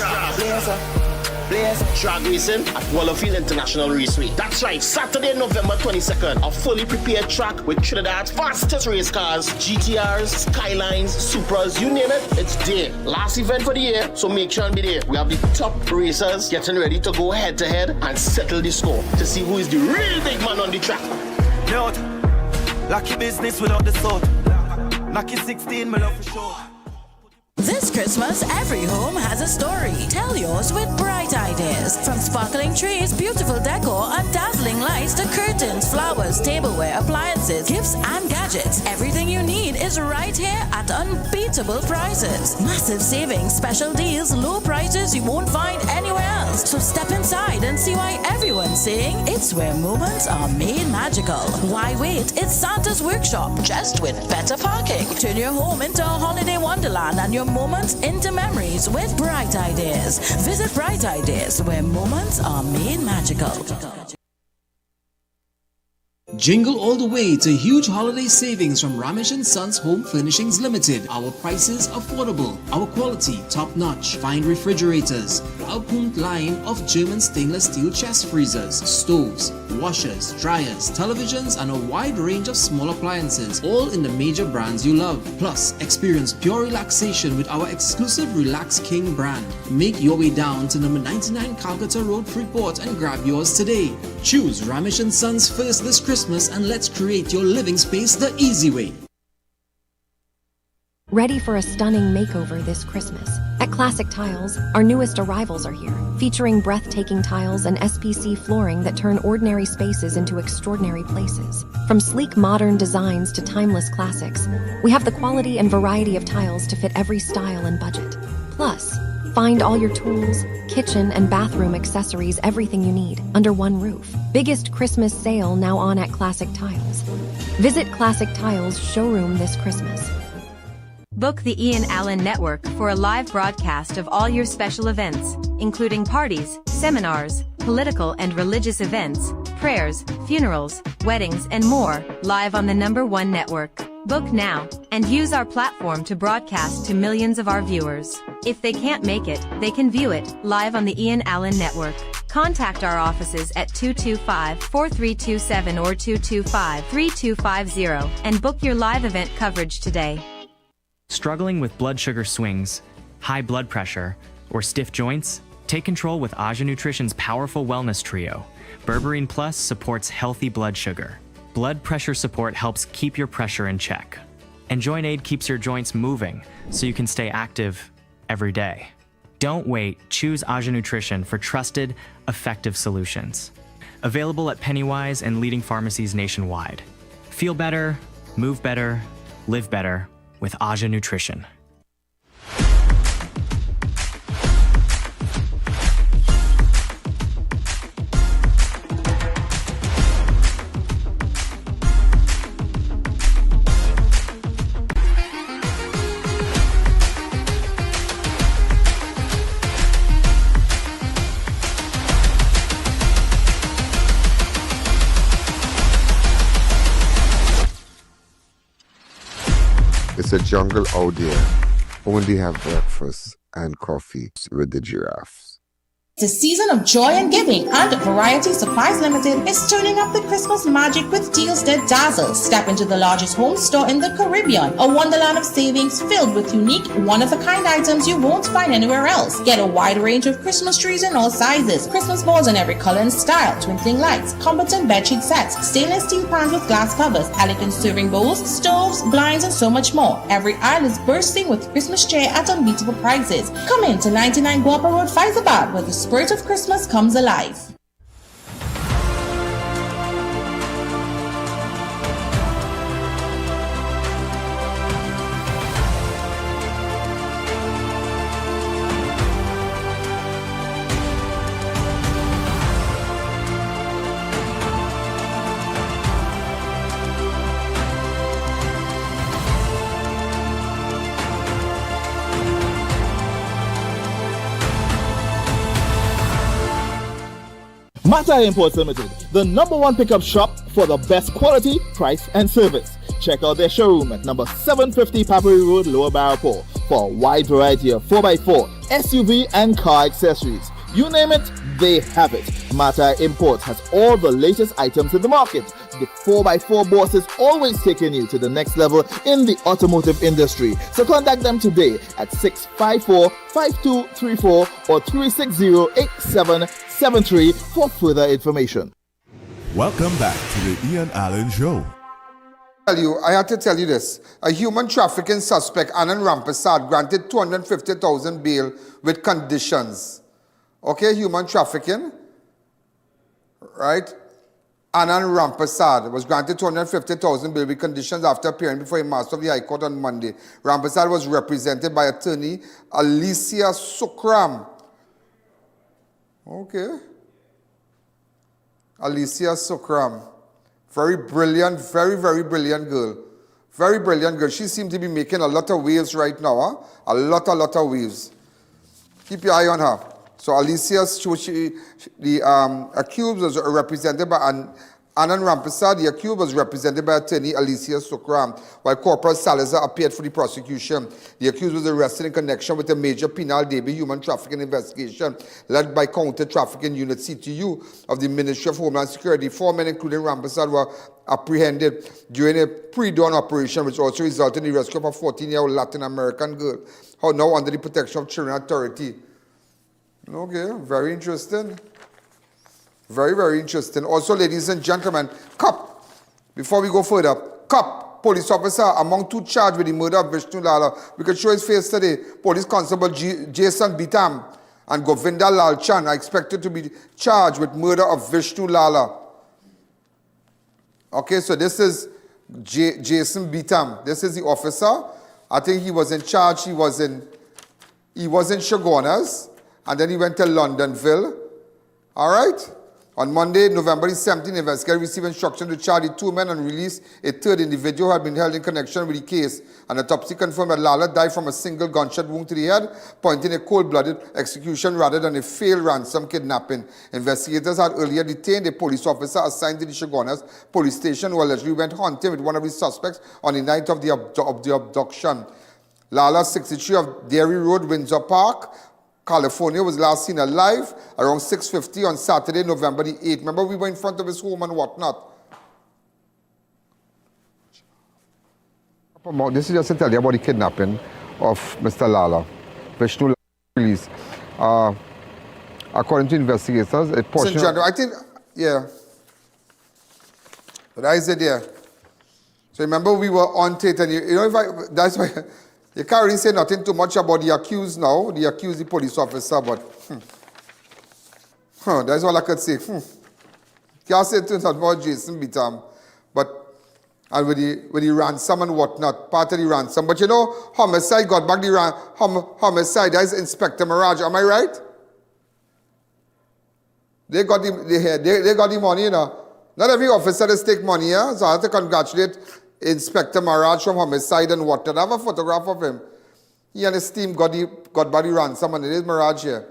Blaze drag racing at Wallerfield International Raceway. That's right, Saturday, November 22nd, a fully prepared track with Trinidad's fastest race cars, GTRs, Skylines, Supras, you name it, it's there. Last event for the year, so make sure and be there. We have the top racers getting ready to go head to head and settle the score to see who is the real big man on the track. Note, lucky business without the salt. Lucky 16, my love for sure. This Christmas, every home has a story. Tell yours with bright ideas. From sparkling trees, beautiful decor, and dazzling lights to curtains, flowers, tableware, appliances, gifts, and gadgets. Everything you need is right here at unbeatable prices. Massive savings, special deals, low prices you won't find anywhere else. So step inside and see why everyone's saying it's where moments are made magical. Why wait? It's Santa's Workshop, just with better parking. Turn your home into a holiday wonderland and your moments into memories with Bright Ideas. Visit Bright Ideas, where moments are made magical. Jingle all the way to huge holiday savings from Ramesh & Sons Home Furnishings Limited. Our prices affordable, our quality top-notch. Find refrigerators, Alpunt line of German stainless steel chest freezers, stoves, washers, dryers, televisions, and a wide range of small appliances, all in the major brands you love. Plus, experience pure relaxation with our exclusive Relax King brand. Make your way down to number 99 Calcutta Road, Freeport, and grab yours today. Choose Ramesh & Sons first this Christmas, and let's create your living space the easy way. Ready for a stunning makeover this Christmas? At Classic Tiles, our newest arrivals are here, featuring breathtaking tiles and SPC flooring that turn ordinary spaces into extraordinary places. From sleek modern designs to timeless classics, we have the quality and variety of tiles to fit every style and budget. Plus, find all your tools, kitchen and bathroom accessories, everything you need, under one roof. Biggest Christmas sale now on at Classic Tiles. Visit Classic Tiles showroom this Christmas. Book the I.A.N Network for a live broadcast of all your special events, including parties, seminars, political and religious events, prayers, funerals, weddings, and more, live on the #1 network. Book now, and use our platform to broadcast to millions of our viewers. If they can't make it, they can view it, live on the I.A.N Network. Contact our offices at 225-4327 or 225-3250, and book your live event coverage today. Struggling with blood sugar swings, high blood pressure, or stiff joints? Take control with Aja Nutrition's powerful wellness trio. Berberine Plus supports healthy blood sugar. Blood pressure support helps keep your pressure in check. And Joint Aid keeps your joints moving so you can stay active every day. Don't wait, choose Aja Nutrition for trusted, effective solutions. Available at Pennywise and leading pharmacies nationwide. Feel better, move better, live better with Aja Nutrition. It's a jungle out there. Only have breakfast and coffee with the giraffes. The season of joy and giving, and Variety Supplies Limited is turning up the Christmas magic with deals that dazzle. Step into the largest home store in the Caribbean, a wonderland of savings filled with unique, one-of-a-kind items you won't find anywhere else. Get a wide range of Christmas trees in all sizes, Christmas balls in every color and style, twinkling lights, competent bedsheet sets, stainless steel pans with glass covers, elegant serving bowls, stoves, blinds, and so much more. Every aisle is bursting with Christmas cheer at unbeatable prices. Come in to 99 Guapa Road, Faizabad, where the spirit of Christmas comes alive. Mata Imports Limited, the #1 pickup shop for the best quality, price, and service. Check out their showroom at number 750 Papari Road, Lower Barrapore, for a wide variety of 4x4, SUV, and car accessories. You name it, they have it. Mata Imports has all the latest items in the market. The 4x4 boss is always taking you to the next level in the automotive industry. So contact them today at 654-5234 or 360-8773 for further information. Welcome back to the I.A.N Show. I had to tell you this. A human trafficking suspect, Anan Rampasad, granted 250,000 bail with conditions. Okay, human trafficking, right? Anan Rampasad was granted 250,000 bail with conditions after appearing before a master of the High Court on Monday. Rampasad was represented by attorney Alicia Sukram. Okay. Alicia Sukram. Very brilliant, very, very brilliant girl. Very brilliant girl. She seemed to be making a lot of waves right now. Huh? A lot of waves. Keep your eye on her. So Alicia, the accused was represented by Anan Rampasad. The accused was represented by attorney Alicia Sukram, while Corporal Salazar appeared for the prosecution. The accused was arrested in connection with a major penal daybreak human trafficking investigation led by Counter Trafficking Unit CTU of the Ministry of Homeland Security. 4 men, including Rampasad, were apprehended during a pre-dawn operation, which also resulted in the rescue of a 14-year-old Latin American girl, who now under the protection of Children Authority. Okay, very interesting. Very, very interesting. Also, ladies and gentlemen, COP, before we go further, COP, police officer among two charged with the murder of Vishnu Lala. We could show his face today. Police Constable Jason Bitam and Govinda Lalchan are expected to be charged with murder of Vishnu Lala. Okay, so this is Jason Bitam. This is the officer. I think he was in charge. He was in Chaguanas, and then he went to Londonville. All right? On Monday, November 17, investigators received instruction to charge the 2 men and release a third individual who had been held in connection with the case. An autopsy confirmed that Lala died from a single gunshot wound to the head, pointing a cold-blooded execution rather than a failed ransom kidnapping. Investigators had earlier detained a police officer assigned to the Chaguanas police station who allegedly went hunting with one of the suspects on the night of the abduction. Lala, 63 of Dairy Road, Windsor Park, California, was last seen alive around 6:50 on Saturday, November the 8th. Remember, we were in front of his home and whatnot. This is just to tell you about the kidnapping of Mr. Lala. Vishnu Lala released. According to investigators, a portion I think, yeah. But I said, yeah. So remember, we were on tape, and you know, that's why... You can't really say nothing too much about the accused now, the accused, the police officer, but that's all I could say. Can't say too much about Jason Bitam, but and with the ransom and whatnot, part of the ransom. But you know, homicide got back the homicide. That's Inspector Maraj. Am I right? They got the money, you know. Not every officer does take money, yeah? So I have to congratulate Inspector Maraj from homicide and whatnot. I have a photograph of him. He and his team got body ransom, and it is Maraj here.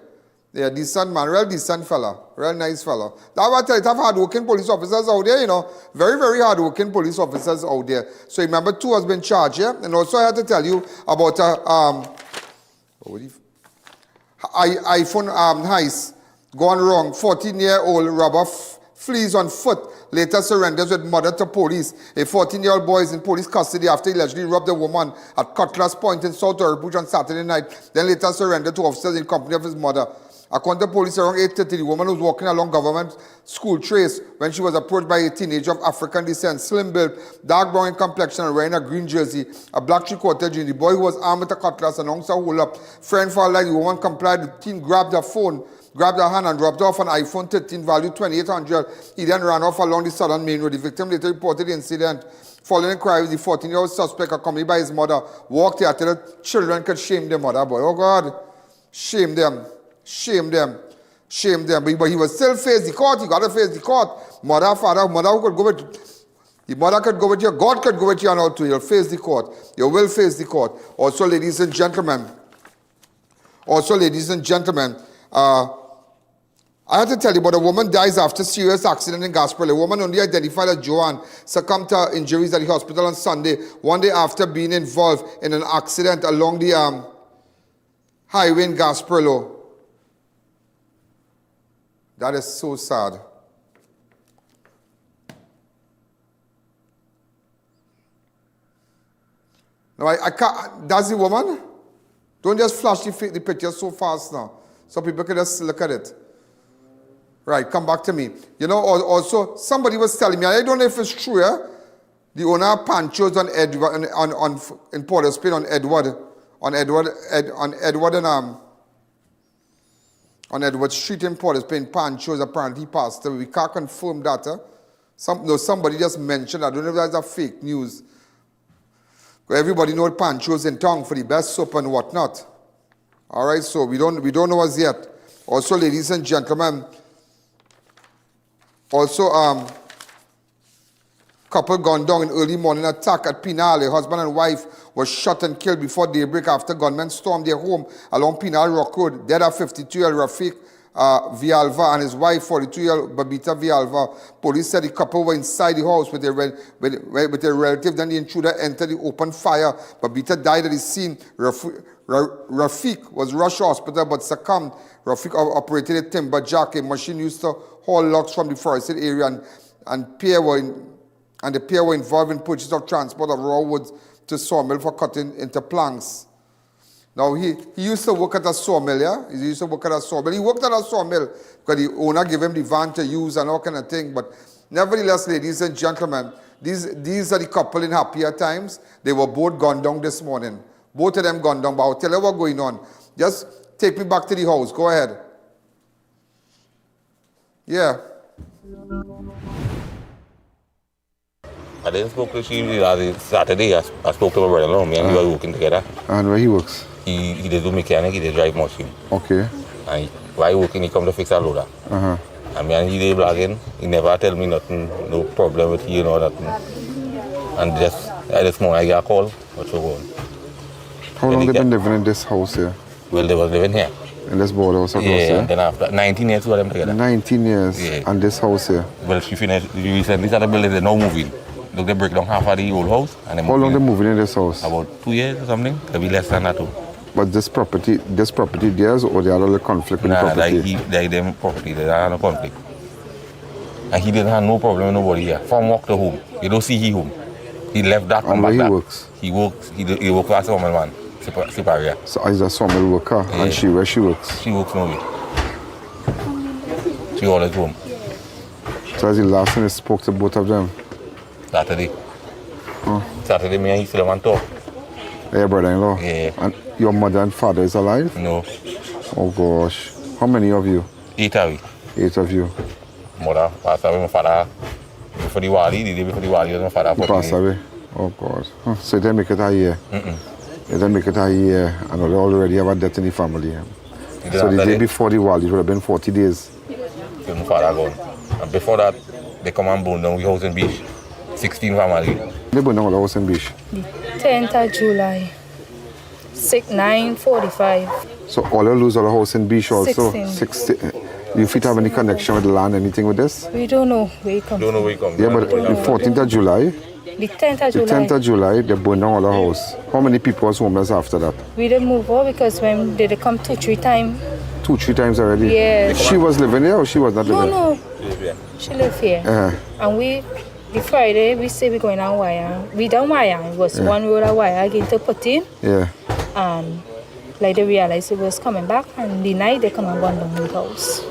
They are decent man, real decent fella, real nice fella. That's what I tell you, have hard-working police officers out there, you know. Very, very hard-working police officers out there. So remember, 2 has been charged, yeah? And also I had to tell you about iPhone heist gone wrong. 14-year-old robber flees on foot, later surrenders with mother to police. A 14-year-old boy is in police custody after he allegedly robbed a woman at Cutlass Point in South Urbush on Saturday night, then later surrendered to officers in company of his mother. According to police, around 8:30, the woman was walking along government school trace when she was approached by a teenager of African descent, slim build, dark brown in complexion, and wearing a green jersey, a black three-quarter jean. The boy, who was armed with a cutlass, announced a hold-up. Friend for like the woman complied. The teen grabbed her phone, grabbed her hand and dropped off an iPhone 13 value $2,800. He then ran off along the southern main road. The victim later reported the incident. Following inquiry, the 14-year-old suspect, accompanied by his mother, walked here till the children could shame their mother. Boy, oh God, shame them. Shame them. Shame them. But he was still face the court. He got to face the court. Mother, father, mother could go with... The mother could go with you. God could go with you and all too. You'll face the court. You will face the court. Also, ladies and gentlemen. I have to tell you about a woman dies after serious accident in Gasperle. A woman only identified as Joanne succumbed to injuries at the hospital on Sunday, one day after being involved in an accident along the highway in Gasperle. That is so sad. No, I can't. That's the woman? Don't just flash the picture so fast now. So people can just look at it. Right, come back to me. You know, also, somebody was telling me, I don't know if it's true, yeah? The owner of Pancho's on Edward, in Port of Spain on Edward Street in Port of Spain, Pancho's apparently passed away. We can't confirm that. Somebody just mentioned, I don't know if that's a fake news. Everybody knows Pancho's in town for the best soap and whatnot. All right, so we don't know as yet. Also, ladies and gentlemen, also couple gone down in early morning attack at Penal. A husband and wife was shot and killed before daybreak after gunmen stormed their home along Penal Rock Road. Dead are 52-year-old Rafeak Vialva and his wife, 42-year-old Babita Vialva. Police said the couple were inside the house with their relative. Then the intruder entered the open fire. Babita died at the scene. Rafeak was rushed to hospital but succumbed. Rafeak operated a timber jack, a machine used to haul logs from the forested area, and the pair were involved in purchase of transport of raw woods to sawmill for cutting into planks. Now, he used to work at a sawmill, yeah? He used to work at a sawmill. He worked at a sawmill because the owner gave him the van to use and all kind of thing. But nevertheless, ladies and gentlemen, these are the couple in happier times. They were both gone down this morning. Both of them gone down. But I'll tell you what's going on. Just take me back to the house. Go ahead. Yeah. I didn't spoke to she Saturday. I spoke to my brother-in-law. Me and he were working together. And where he works? He did do mechanic. He did drive machine. Okay. And while working, he come to fix a loader. And me and he did blagging. He never tell me nothing, no problem with he, nothing. And just at this morning, I get a call. What's going on? How long they been living in this house here? Well, they was living here. In this board house across here? Yeah, and then after 19 years we were them together. 19 years. Yeah. And this house here? Well, she finished, recently started building, they're now moving. Look, they break down half of the old house. And how long they moving in this house? About 2 years or something. It'll be less than that too. But this property theirs, or they had a conflict with the property? Like them property, they had no conflict. And he didn't have no problem with nobody here. From walk to home. You don't see he home. He left that, come back. He that. works? He works for a sawmill man. Siparia. So he's a sawmill worker, yeah. And where she works? She works nowhere. She always home. So that's the last time you spoke to both of them? Saturday. Saturday, me and he still want to talk. Your brother-in-law? Yeah. And your mother and father is alive? No. Oh gosh. How many of you? 8 of you. 8 of you. Mother passed away, my father. Before the Wali, the day before the Wali, my father passed away? Oh God. So they make it a year? They didn't make it a year, and they already have a death in the family. So the day before the Wali, it would have been 40 days. Till my father gone. And before that, they come and burn down the house in Beach. 16 family. They burn down the house in Beach? 10th of July, 9:45. So all you lose all the house in Beach also? 16. You fit have any connection with the land, anything with this? We don't know where it comes. Don't know where it comes. Yeah, but the 14th of July? The 10th of July. The 10th of July, they burned down all the house. How many people was homeless after that? We didn't move out because when they come 2-3 times. 2-3 times already? Yes. She was living here or she was not living? No. She lived here. And the Friday, we say we're going on wire. We done wire. It was one road of wire again to put in. Yeah. And like they realized it was coming back, and the night they come and burn down the house.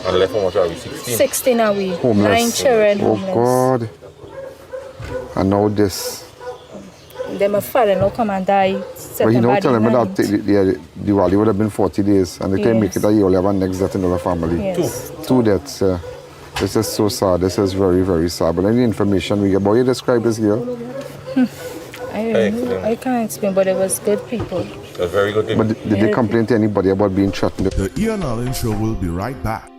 And left how much are we? 16? 16 are we. Homeless. 9 children homeless. Oh God. And now this. Then my father now come and die. But he now telling me that the Wali would have been 40 days, and they can make it a year, you'll have a next death in the family. Yes. 2 deaths. This is so sad. This is very, very sad. But any information we get about you describe this girl? I can't explain, but it was good people. It was very good people. But did they complain to anybody about being threatened? The Ian Allen Show will be right back.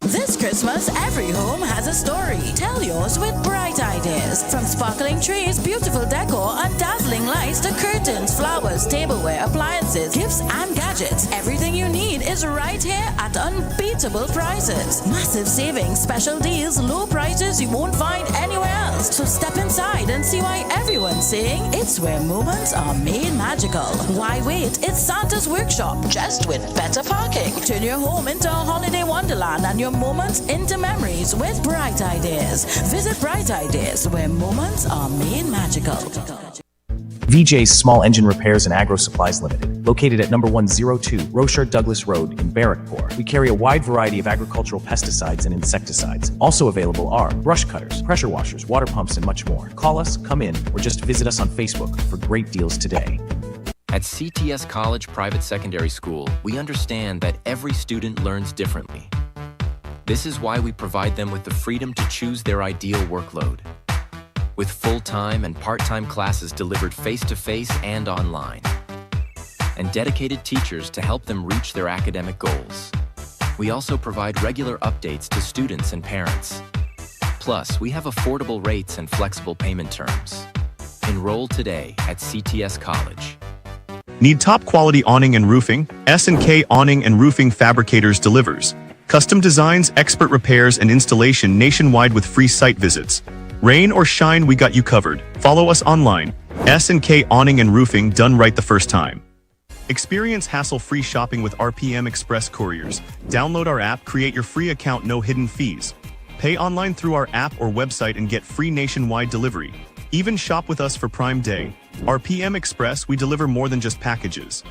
This Christmas, every home has a story. Tell yours with bright ideas. From sparkling trees, beautiful decor, and dazzling lights to curtains, flowers, tableware, appliances, gifts, and gadgets. Everything you need is right here at unbeatable prices. Massive savings, special deals, low prices you won't find anywhere else. So step inside and see why everyone's saying it's where moments are made magical. Why wait? It's Santa's Workshop, just with better parking. Turn your home into a holiday wonderland and your moments into memories with bright ideas. Visit Bright Ideas, where moments are made magical. VJ's Small Engine Repairs and Agro Supplies Limited, located at number 102 Rocher Douglas Road in Barrackpore. We carry a wide variety of agricultural pesticides and insecticides. Also available are brush cutters, pressure washers, water pumps, and much more. Call us, come in, or just visit us on Facebook for great deals today. At CTS College Private Secondary School, we understand that every student learns differently. This is why we provide them with the freedom to choose their ideal workload. With full-time and part-time classes delivered face-to-face and online, and dedicated teachers to help them reach their academic goals. We also provide regular updates to students and parents. Plus, we have affordable rates and flexible payment terms. Enroll today at CTS College. Need top quality awning and roofing? S&K Awning and Roofing Fabricators delivers. Custom designs, expert repairs, and installation nationwide with free site visits. Rain or shine, we got you covered. Follow us online. S&K Awning and Roofing, done right the first time. Experience hassle-free shopping with RPM Express Couriers. Download our app, create your free account, no hidden fees. Pay online through our app or website and get free nationwide delivery. Even shop with us for Prime Day. RPM Express, we deliver more than just packages.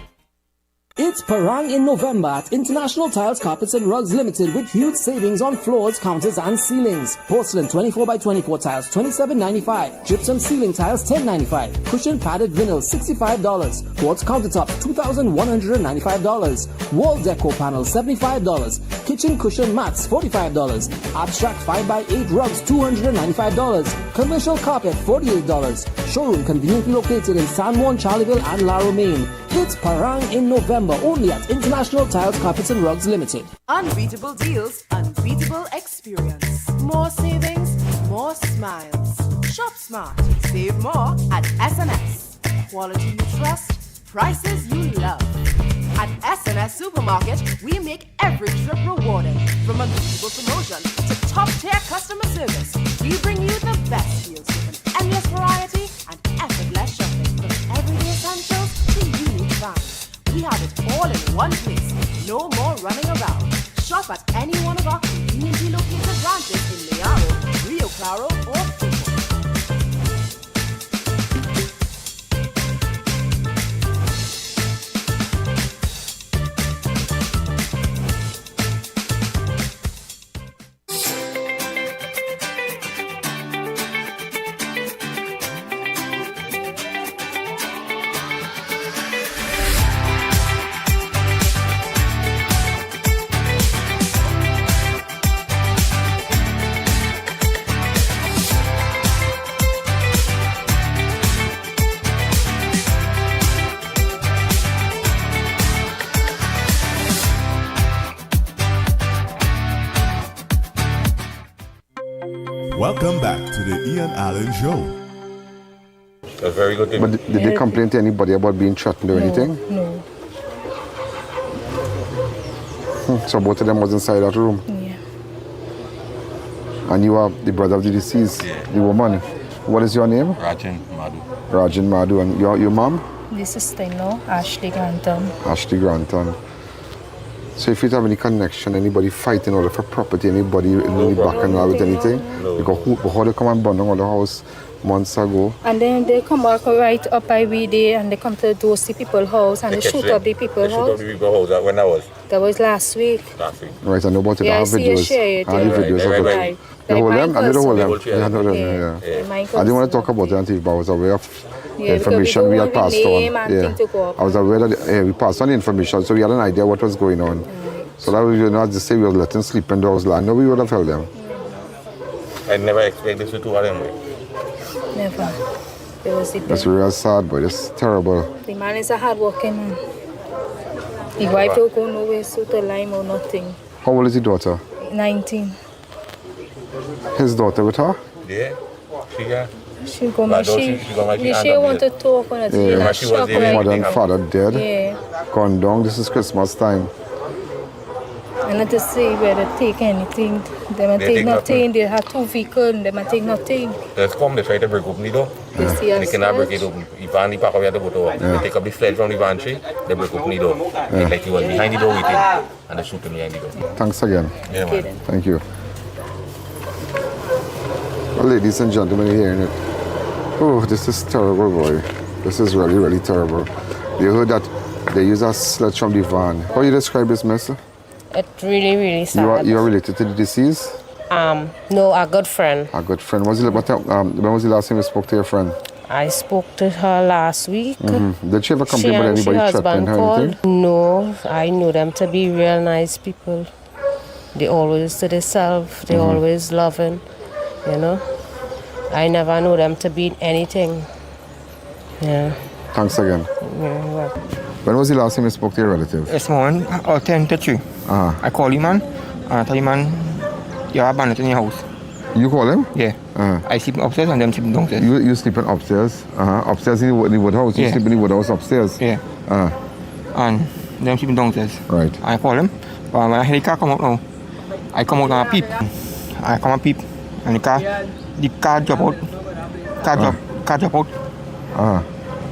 It's Parang in November at International Tiles, Carpets and Rugs Limited with huge savings on floors, counters and ceilings. Porcelain 24x24 tiles $27.95. Gypsum ceiling tiles $10.95. Cushion padded vinyl $65. Quartz countertops $2,195. Wall decor panels $75. Kitchen cushion mats $45. Abstract 5x8 rugs $295. Commercial carpet $48. Showroom conveniently located in San Juan, Charleville and La Romaine. It's Parang in November, only at International Tiles, Carpets and Rugs Limited. Unbeatable deals, unbeatable experience. More savings, more smiles. Shop smart, save more at SNS. Quality you trust, prices you love. At SNS Supermarket, we make every trip rewarding. From unbeatable promotion to top-tier customer service, we bring you the best deals with an endless variety and effortless shopping. From everyday essentials to unique finds, we have it all in one place. No more running around. Shop at any one of our conveniently located branches in Mayaro, Rio Claro, or Pico. Welcome back to the I.A.N Show. A very good thing. But did they complain to anybody about being threatened or anything? No. So both of them was inside that room? Yeah. And you are the brother of the deceased, the woman. What is your name? Rajan Madhu. Rajan Madhu. And your mom? This sister-in-law, Ashley Grantham. Ashley Grantham. So if you have any connection, anybody fighting over for property, anybody in the back and with anything? No. Because how they come and burn down the house months ago? And then they come back right up by we day and they come to those people's house and they shoot up the people's house. Shoot up the people's house. When that was? That was last week. Last week. Right, I know about it. I have videos. I have videos of it. They hold them? I didn't hold them. Yeah, I know them. Yeah. I didn't want to talk about it until I was aware of the information we had passed on. Yeah. I was aware that we passed on the information, so we had an idea what was going on. So that was not to say we were letting sleep in those land. No, we would have held them. I never expected this to do anyway. Never. That's real sad, but it's terrible. The man is a hard-working man. The wife don't go nowhere, so to lime or nothing. How old is the daughter? 19. His daughter with her? Yeah. She go my she want to talk on it. Yeah, mother and father dead. Yeah. Gone down. This is Christmas time. And not to say where they take anything. They might take nothing. They have 2 vehicles. They might take nothing. They come, they try to break open the door. They cannot break it open. Ivan, the park, we have to go to. They take up the sled from the van tree. They break open the door. Like he was behind the door waiting. And they shoot him behind the door. Thanks again. Yeah, man. Thank you. Well, ladies and gentlemen, you're hearing it. Oh, this is terrible, boy. This is really, really terrible. You heard that they use a sledge from the van. How do you describe this, mister? It's really, really sad. You are related to the deceased? No, a good friend. A good friend. When was the last time you spoke to your friend? I spoke to her last week. Did she ever complain about anybody threatening her or anything? No, I knew them to be real nice people. They always to themselves. They always loving, you know. I never knew them to be anything. Yeah. Thanks again. Yeah, welcome. When was the last time you spoke to your relative? This morning, 10 to 3. I call him, man. I tell him, man, you're abandoned in your house. You call him? Yeah. I sleep upstairs and them sleep downstairs. You sleeping upstairs? Upstairs in the wood house? You sleep in the wood house upstairs? Yeah. And them sleeping downstairs. Right. I call him. But when I hear the car come out now, I come out and I peep. I come and peep. And the car drop out. Car drop out.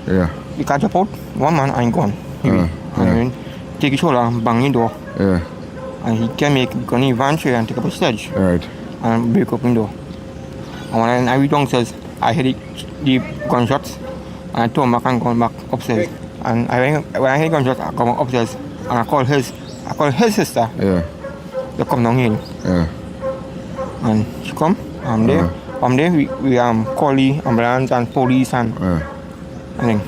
Yeah. The car drop out. One man ain't gone. And then take his shoulder and bang the door. Yeah. And he can make a van tray and take up a sledge. Right. And break open the door. And when I reach downstairs, I hear the gunshots. And I turn back and go back upstairs. And when I hear gunshots, I come upstairs and I call his sister. Yeah. They come down here. Yeah. And she come. I'm there. From there, we call the ambulance and police and then.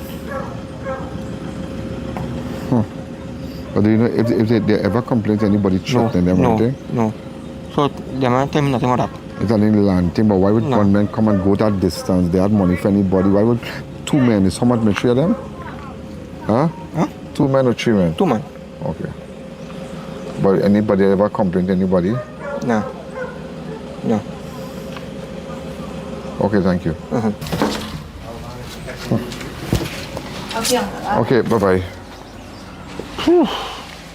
But do you know if they ever complain to anybody threatening them? No. So they might tell me nothing about that. It's only land thing, but why would gunmen come and go that distance? They had money for anybody. Why would 2 men? Is how much? 3 of them? Huh? 2 men or 3 men? 2 men. Okay. But anybody ever complain to anybody? No. Okay, thank you. Okay, bye-bye.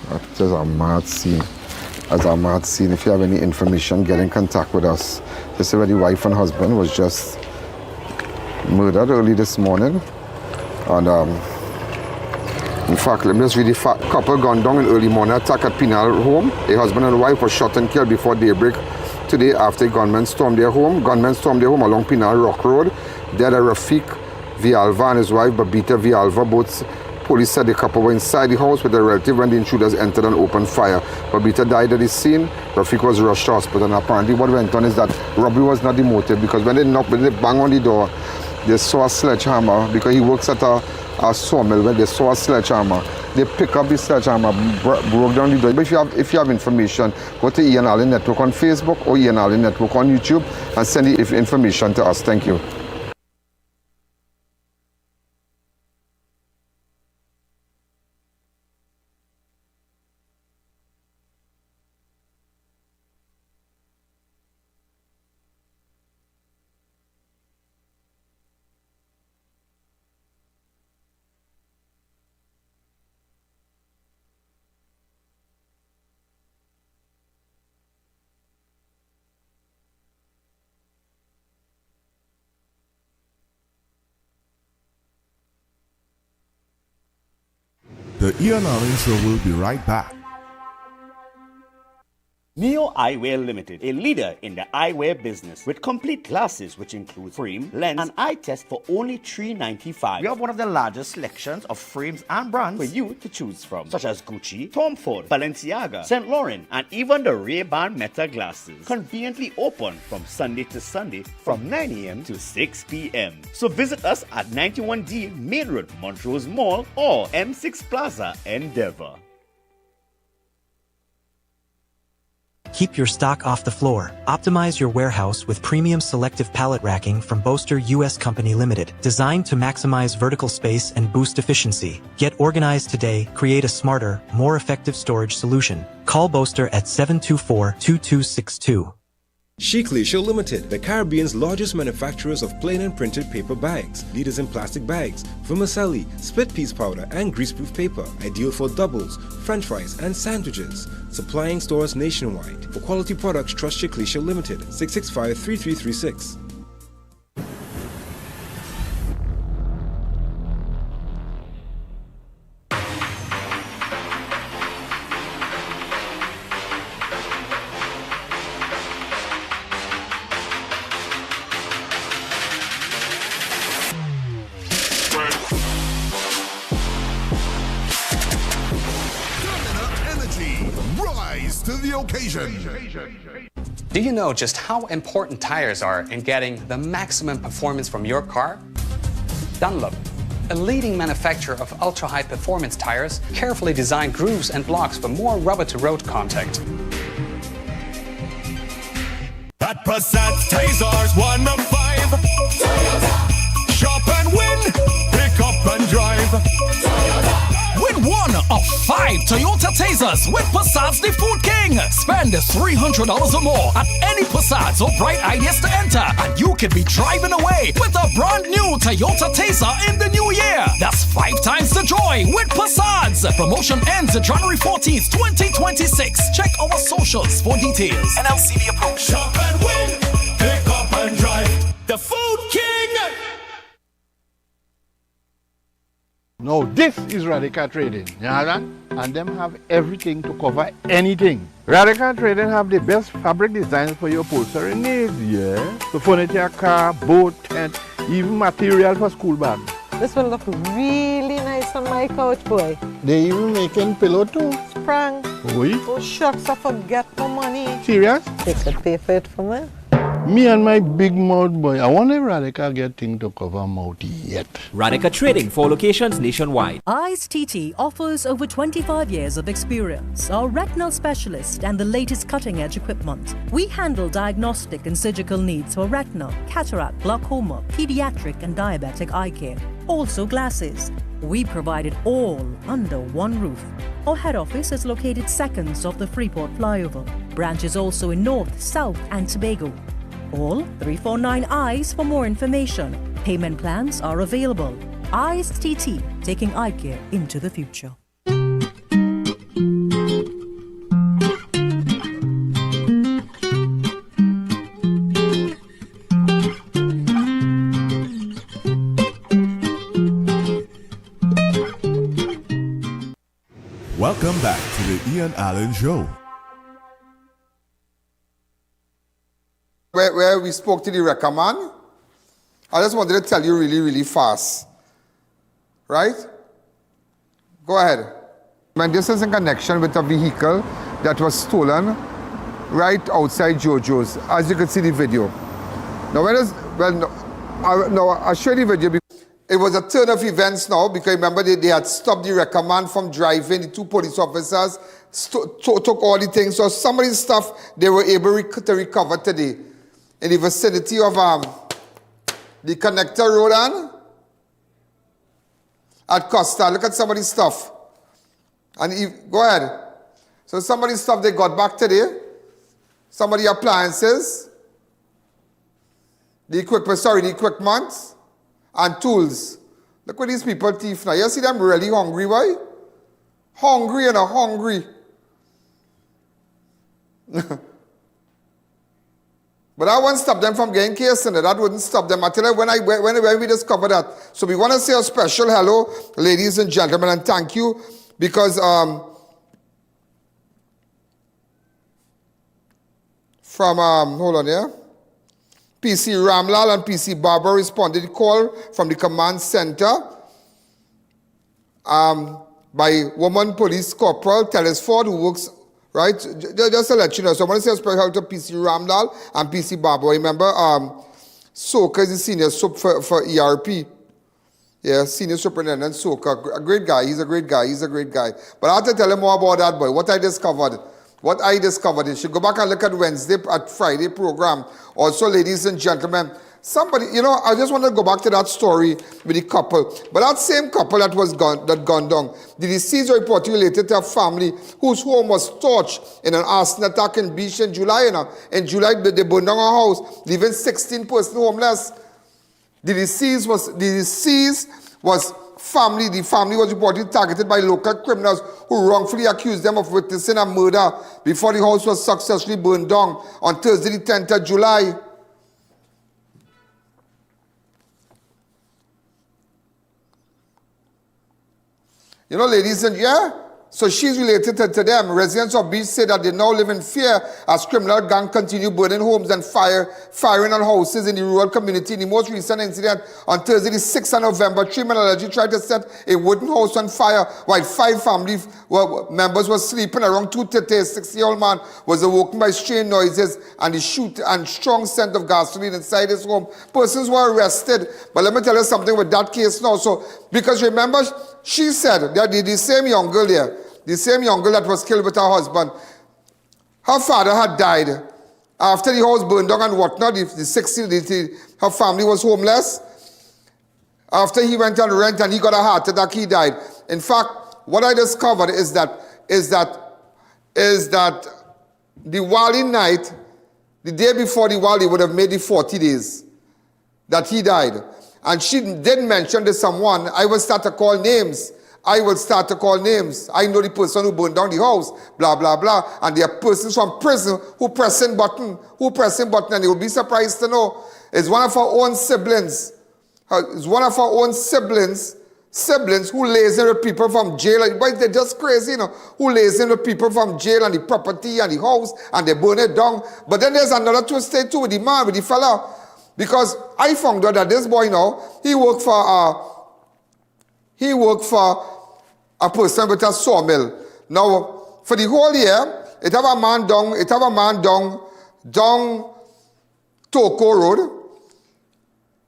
That's just a mad scene. That's a mad scene. If you have any information, get in contact with us. This is where the wife and husband was just murdered early this morning. And in fact, let me just read the fact. Couple gunned down in early morning attack at Penal home. A husband and wife were shot and killed before daybreak today after gunmen stormed their home. Gunmen stormed their home along Penal Rock Road. Dead are Rafeak Vialva and his wife Babita Vialva. Both police said the couple were inside the house with a relative when the intruders entered and opened fire. Babita died at the scene. Rafeak was rushed to hospital, and apparently what went on is that robbery was not the motive, because when they bang on the door, they saw a sledgehammer, because he works at a sawmill. When they saw a sledgehammer, they pick up the sledgehammer, broke down the door. But if you have information, go to I.A.N Network on Facebook or I.A.N Network on YouTube and send the information to us. Thank you. The I.A.N Show will be right back. Neo Eyewear Limited, a leader in the eyewear business with complete glasses which include frame, lens, and eye test for only $3.95. We have one of the largest selections of frames and brands for you to choose from, such as Gucci, Tom Ford, Balenciaga, St. Laurent, and even the Ray-Ban Meta glasses. Conveniently open from Sunday to Sunday from 9 a.m. to 6 p.m. So visit us at 91D Main Road, Montrose Mall, or M6 Plaza, Endeavor. Keep your stock off the floor. Optimize your warehouse with premium selective pallet racking from Boaster US Company Limited, designed to maximize vertical space and boost efficiency. Get organized today, create a smarter, more effective storage solution. Call Boaster at 724-2262. Sheikleisha Limited, the Caribbean's largest manufacturers of plain and printed paper bags, leaders in plastic bags, vermicelli, split piece powder, and greaseproof paper, ideal for doubles, french fries, and sandwiches. Supplying stores nationwide. For quality products, trust Sheikleisha Limited, 665-3336. Do you know just how important tires are in getting the maximum performance from your car? Dunlop, a leading manufacturer of ultra-high performance tires, carefully designed grooves and blocks for more rubber-to-road contact. At Passat Tazars 1 of 5. Toyota. Shop and win. Pick up and drive. Toyota. Win 1 of 5 Toyota Tasers with Passat's the Food King. Spend $300 or more at any Passat or Bright Ideas to enter, and you could be driving away with a brand new Toyota Taser in the new year. That's 5 times the joy with Passats. Promotion ends January 14th, 2026. Check our socials for details. NLCB approach. Shop and win. Pick up and drive. The Food King. Now this is Radical Trading, you understand? And them have everything to cover anything. Radical Trading have the best fabric designs for your upholstery needs, yeah? So furniture, car, boat, tent, even material for school bags. This will look really nice on my couch, boy. They even making pillow too. Sprang. Oui? Oh shucks, I forget my money. Serious? They could pay for it for me. Me and my big mouth boy, I wonder if Radical get thing to cover mouth yet. Radical Trading, 4 locations nationwide. I.A.N TT offers over 25 years of experience, are retinal specialist and the latest cutting-edge equipment. We handle diagnostic and surgical needs for retinal, cataract, glaucoma, pediatric and diabetic eye care. Also glasses. We provide it all under one roof. Our head office is located seconds off the Freeport flyover. Branches also in North, South and Tobago. Call 349 eyes for more information. Payment plans are available. I.A.N TT, taking eye care into the future. Welcome back to the I.A.N Show. Where we spoke to the wrecker man, I just wanted to tell you really fast. Right? Go ahead. Man, this is in connection with a vehicle that was stolen right outside Jojo's, as you can see the video. Now, I'll show you the video. It was a turn of events now, because remember they had stopped the wrecker man from driving. The 2 police officers took all the things. So somebody's stuff they were able to recover today in the vicinity of the connector road at Costa. Look at somebody's stuff. And go ahead. So somebody's stuff they got back today. Somebody's appliances. The equipment and tools. Look what these people thief now. You see them really hungry, why? Hungry and hungry. But I won't stop them from getting case in it. That wouldn't stop them. I tell you, when we discovered that. So we want to say a special hello, ladies and gentlemen, and thank you, because from, hold on here, PC Ramlal and PC Barber responded to call from the command center by woman police corporal Teles Ford, who works. Right? Just to let you know. So I want to say a special hello to PC Ramlal and PC Barber. Remember, Soka is the senior sup for ERP. Yeah, senior superintendent Soka. A great guy. He's a great guy. But I have to tell him more about that boy. What I discovered. You should go back and look at Wednesday, at Friday program. Also, ladies and gentlemen, Somebody, you know, I just want to go back to that story with the couple. But that same couple that gone down, the deceased reportedly related to a family whose home was torched in an arson attack in Beach in July. You know. In July, they burned down a house, leaving 16 persons homeless. The deceased was family. The family was reportedly targeted by local criminals who wrongfully accused them of witnessing a murder before the house was successfully burned down on Thursday, the 10th of July. You know, ladies and so she's related to them. Residents of Beach say that they now live in fear as criminal gang continue burning homes and firing on houses in the rural community. In the most recent incident on Thursday, the 6th of November, 3 men allegedly tried to set a wooden house on fire while 5 family members were sleeping. Around 2:30, a 60-year-old man was awoken by strange noises and the strong scent of gasoline inside his home. Persons were arrested. But let me tell you something with that case now. So, because remember, she said that the same young girl here, the same young girl that was killed with her husband, her father had died. After the house burned down and whatnot, her family was homeless. After he went on rent and he got a heart attack, he died. In fact, what I discovered is that the Wali night, the day before the Wali would have made the 40 days that he died. And she did mention to someone, I will start to call names. I know the person who burned down the house, blah, blah, blah. And there are persons from prison who pressing button, and you will be surprised to know it's one of our own siblings. It's one of our own siblings who lays in with people from jail. They're just crazy, you know, who lays in with people from jail and the property and the house, and they burn it down. But then there's another twist too with the man, with the fella. Because I found out that this boy now, he worked for a person with a sawmill. Now, for the whole year, it have a man down Toko Road,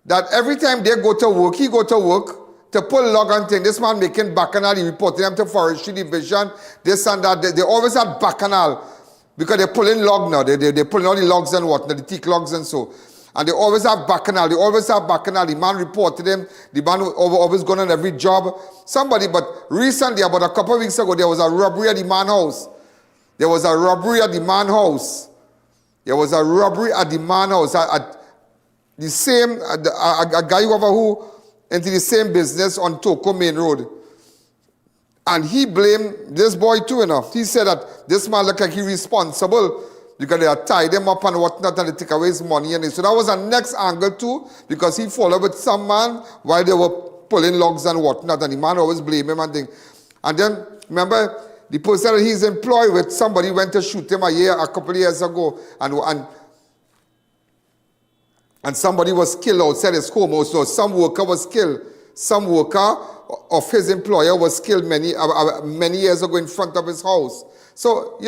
that every time they go to work, he go to work to pull log and thing. This man making bacchanal, he reported them to Forestry Division, this and that. They always have bacchanal because they're pulling log now. They're pulling all the logs and whatnot, the teak logs and so. And they always have bacchanal. The man reported him. The man always going on every job. But recently, about a couple of weeks ago, there was a robbery at the man house. A guy who into the same business on Toko Main Road. And he blamed this boy too enough. He said that this man looked like he's responsible because they had tied him up and whatnot and they take away his money. And so that was a next angle too, because he followed with some man while they were pulling logs and whatnot, and the man always blamed him and thing. And then, remember, the person that he's employed with, somebody went to shoot him a couple of years ago, and somebody was killed outside his home also. Some worker was killed. Some worker of his employer was killed many years ago in front of his house. So,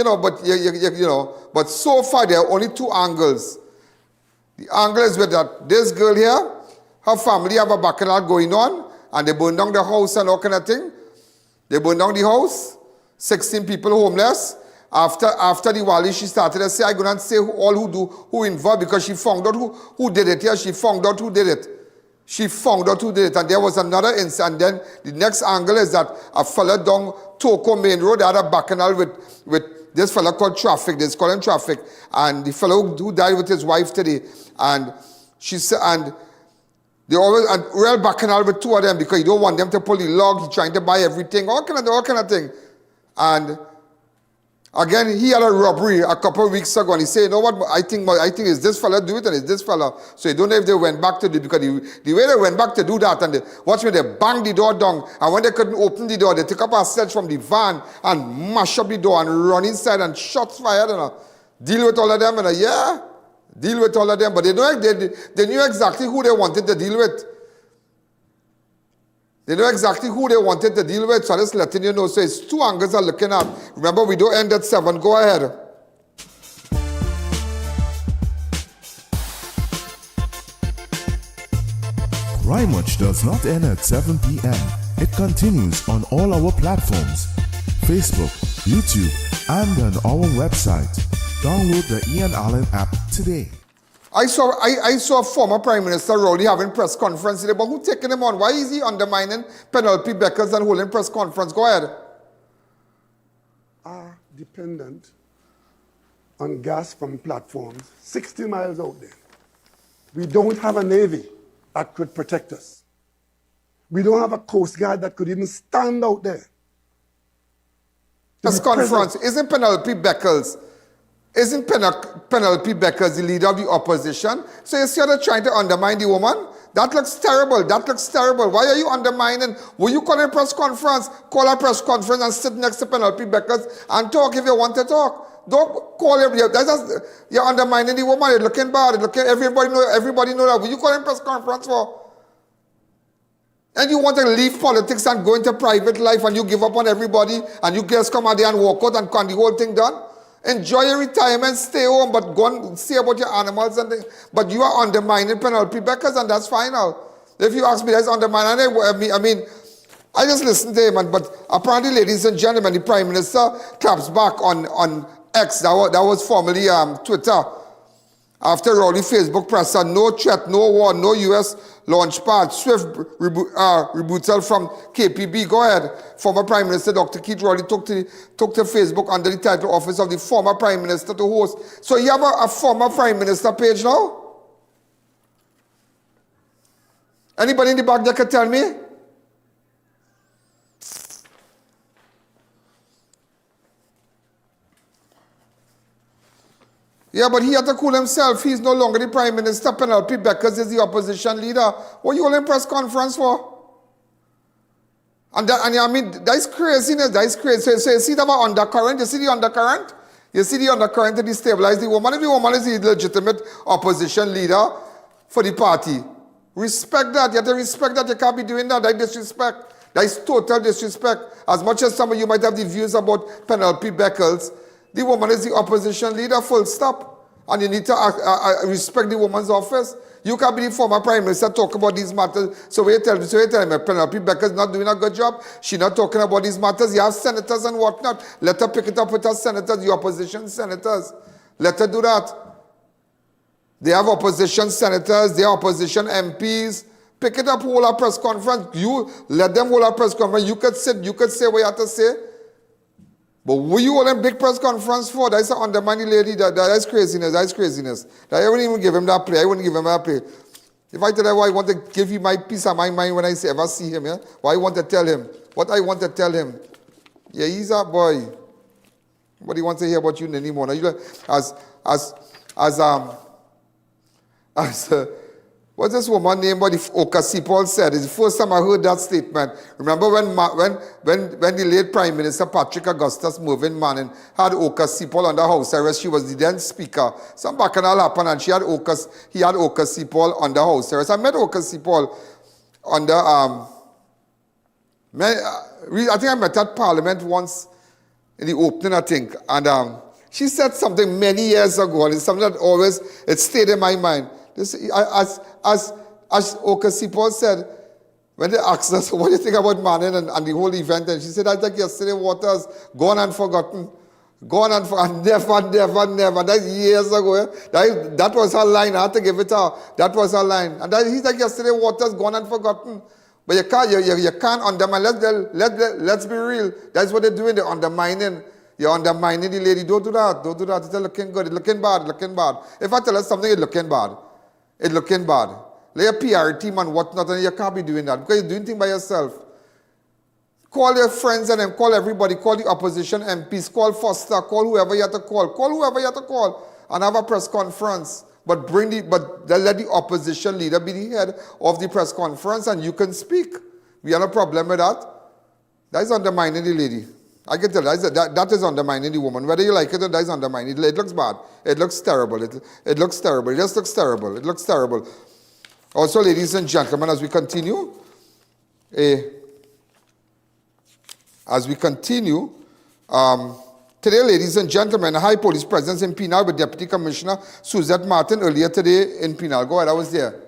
but so far there are only 2 angles. The angle is with that this girl here, her family have a bacchanal going on, and they burn down the house and all kind of thing. They burn down the house, 16 people homeless. After the Wali, she started to say, I'm going to say who involved, because she found out who did it here. She found out who did it. And there was another incident. Then the next angle is that a fella down Toko Main Road had a bacchanal with this fella called Traffic. They call him Traffic. And the fellow who died with his wife today. And she said, and they always, and real bacchanal with 2 of them because you don't want them to pull the log. He's trying to buy everything, all kind of thing. And again, he had a robbery a couple of weeks ago, and he said, you know what, I think is this fella do it, and it's this fella. So you don't know if they went back to do it, because the way they went back to do that, and watch me, they banged the door down, and when they couldn't open the door, they took up a sledge from the van and mashed up the door and run inside and shots fired, and deal with all of them, and deal with all of them. But they knew exactly who they wanted to deal with. They know exactly who they wanted to deal with, so I'm just letting you know. So it's 2 angles I'm looking at. Remember, we don't end at 7. Go ahead. Crime Watch does not end at 7 p.m. It continues on all our platforms, Facebook, YouTube, and on our website. Download the I.A.N. app today. I saw former Prime Minister Rowley having press conference today, but who taking him on? Why is he undermining Penelope Beckers and holding press conference? Go ahead. Are dependent on gas from platforms 60 miles out there. We don't have a Navy that could protect us. We don't have a Coast Guard that could even stand out there. Press conference. Isn't Penelope Beckers the leader of the opposition? So you see how they're trying to undermine the woman? That looks terrible. That looks terrible. Why are you undermining? Will you call a press conference? Call a press conference and sit next to Penelope Beckers and talk if you want to talk. Don't call him. You're undermining the woman. You're looking bad. Everybody know that. Will you call a press conference for? And you want to leave politics and go into private life and you give up on everybody and you just come out there and walk out and can the whole thing done? Enjoy your retirement, stay home, but go and see about your animals and things. But you are undermining Penelope Beckers, and that's final. If you ask me, that's undermining. I mean, I just listened to him, but apparently, ladies and gentlemen, the Prime Minister claps back on X, that was formerly Twitter. After Rowley Facebook presser, no threat, no war, no U.S. launch pad, swift rebuttal from KPB. Go ahead. Former Prime Minister Dr. Keith Rowley took to Facebook under the title Office of the Former Prime Minister to host. So you have a former Prime Minister page now? Anybody in the back there can tell me? Yeah, but he had to cool himself. He's no longer the Prime Minister. Penelope Beckers is the opposition leader. What are you holding press conference for? And I mean, that's craziness. That's crazy. So you see that undercurrent? You see the undercurrent? You see the undercurrent to destabilize the woman. If the woman is the legitimate opposition leader for the party, respect that. You have to respect that. You can't be doing that. That's disrespect. That is total disrespect. As much as some of you might have the views about Penelope Beckers, the woman is the opposition leader, full stop. And you need to respect the woman's office. You can't be the former Prime Minister talk about these matters. So you tell me, Penelope Beckers not doing a good job. She's not talking about these matters. You have senators and whatnot. Let her pick it up with her senators, the opposition senators. Let her do that. They have opposition senators, they have opposition MPs. Pick it up, hold a press conference. You let them hold a press conference. You could sit, you could say what you have to say. But what you holding big press conference for? That's an undermining lady. That's craziness. That's craziness. I wouldn't even give him that play. I wouldn't give him that play. If I tell him I want to give you my peace of my mind when I ever see him, yeah? What I want to tell him. What I want to tell him. Yeah, he's a boy. Nobody wants to hear about you anymore. Now, what's this woman named? What Ocasio said? It's the first time I heard that statement. Remember when the late Prime Minister Patrick Augustus Mervyn Manning had Ocasio under house arrest? She was the then speaker. Some bacchanal happened and he had Ocasio under house arrest. I met Ocasio under I think I met at Parliament once in the opening, I think, and she said something many years ago, and it's something that always it stayed in my mind. This, as Ocasio said, when they asked us, what do you think about Manning and the whole event, and she said, I think yesterday waters gone and forgotten. Gone and forgotten. Never. That's years ago. Yeah? That was her line. I had to give it to her. That was her line. And he's like, yesterday waters gone and forgotten. But you can't undermine. Let's be real. That's what they're doing. They're undermining. You're undermining the lady. Don't do that. Don't do that. It's looking good. It's looking bad. Looking bad. If I tell her something, it's looking bad. It's looking bad. Like a PR team and whatnot, and you can't be doing that because you're doing things by yourself. Call your friends and then call everybody. Call the opposition MPs. Call Foster. Call whoever you have to call. Call whoever you have to call and have a press conference. But let the opposition leader be the head of the press conference and you can speak. We have no problem with that. That is undermining the lady. I can tell that is undermining the woman. Whether you like it or not, that is undermining. It looks bad. It looks terrible. It looks terrible. It just looks terrible. It looks terrible. Also, ladies and gentlemen, as we continue, today, ladies and gentlemen, high police presence in Penal with Deputy Commissioner Suzette Martin earlier today in Penal. Go ahead, I was there.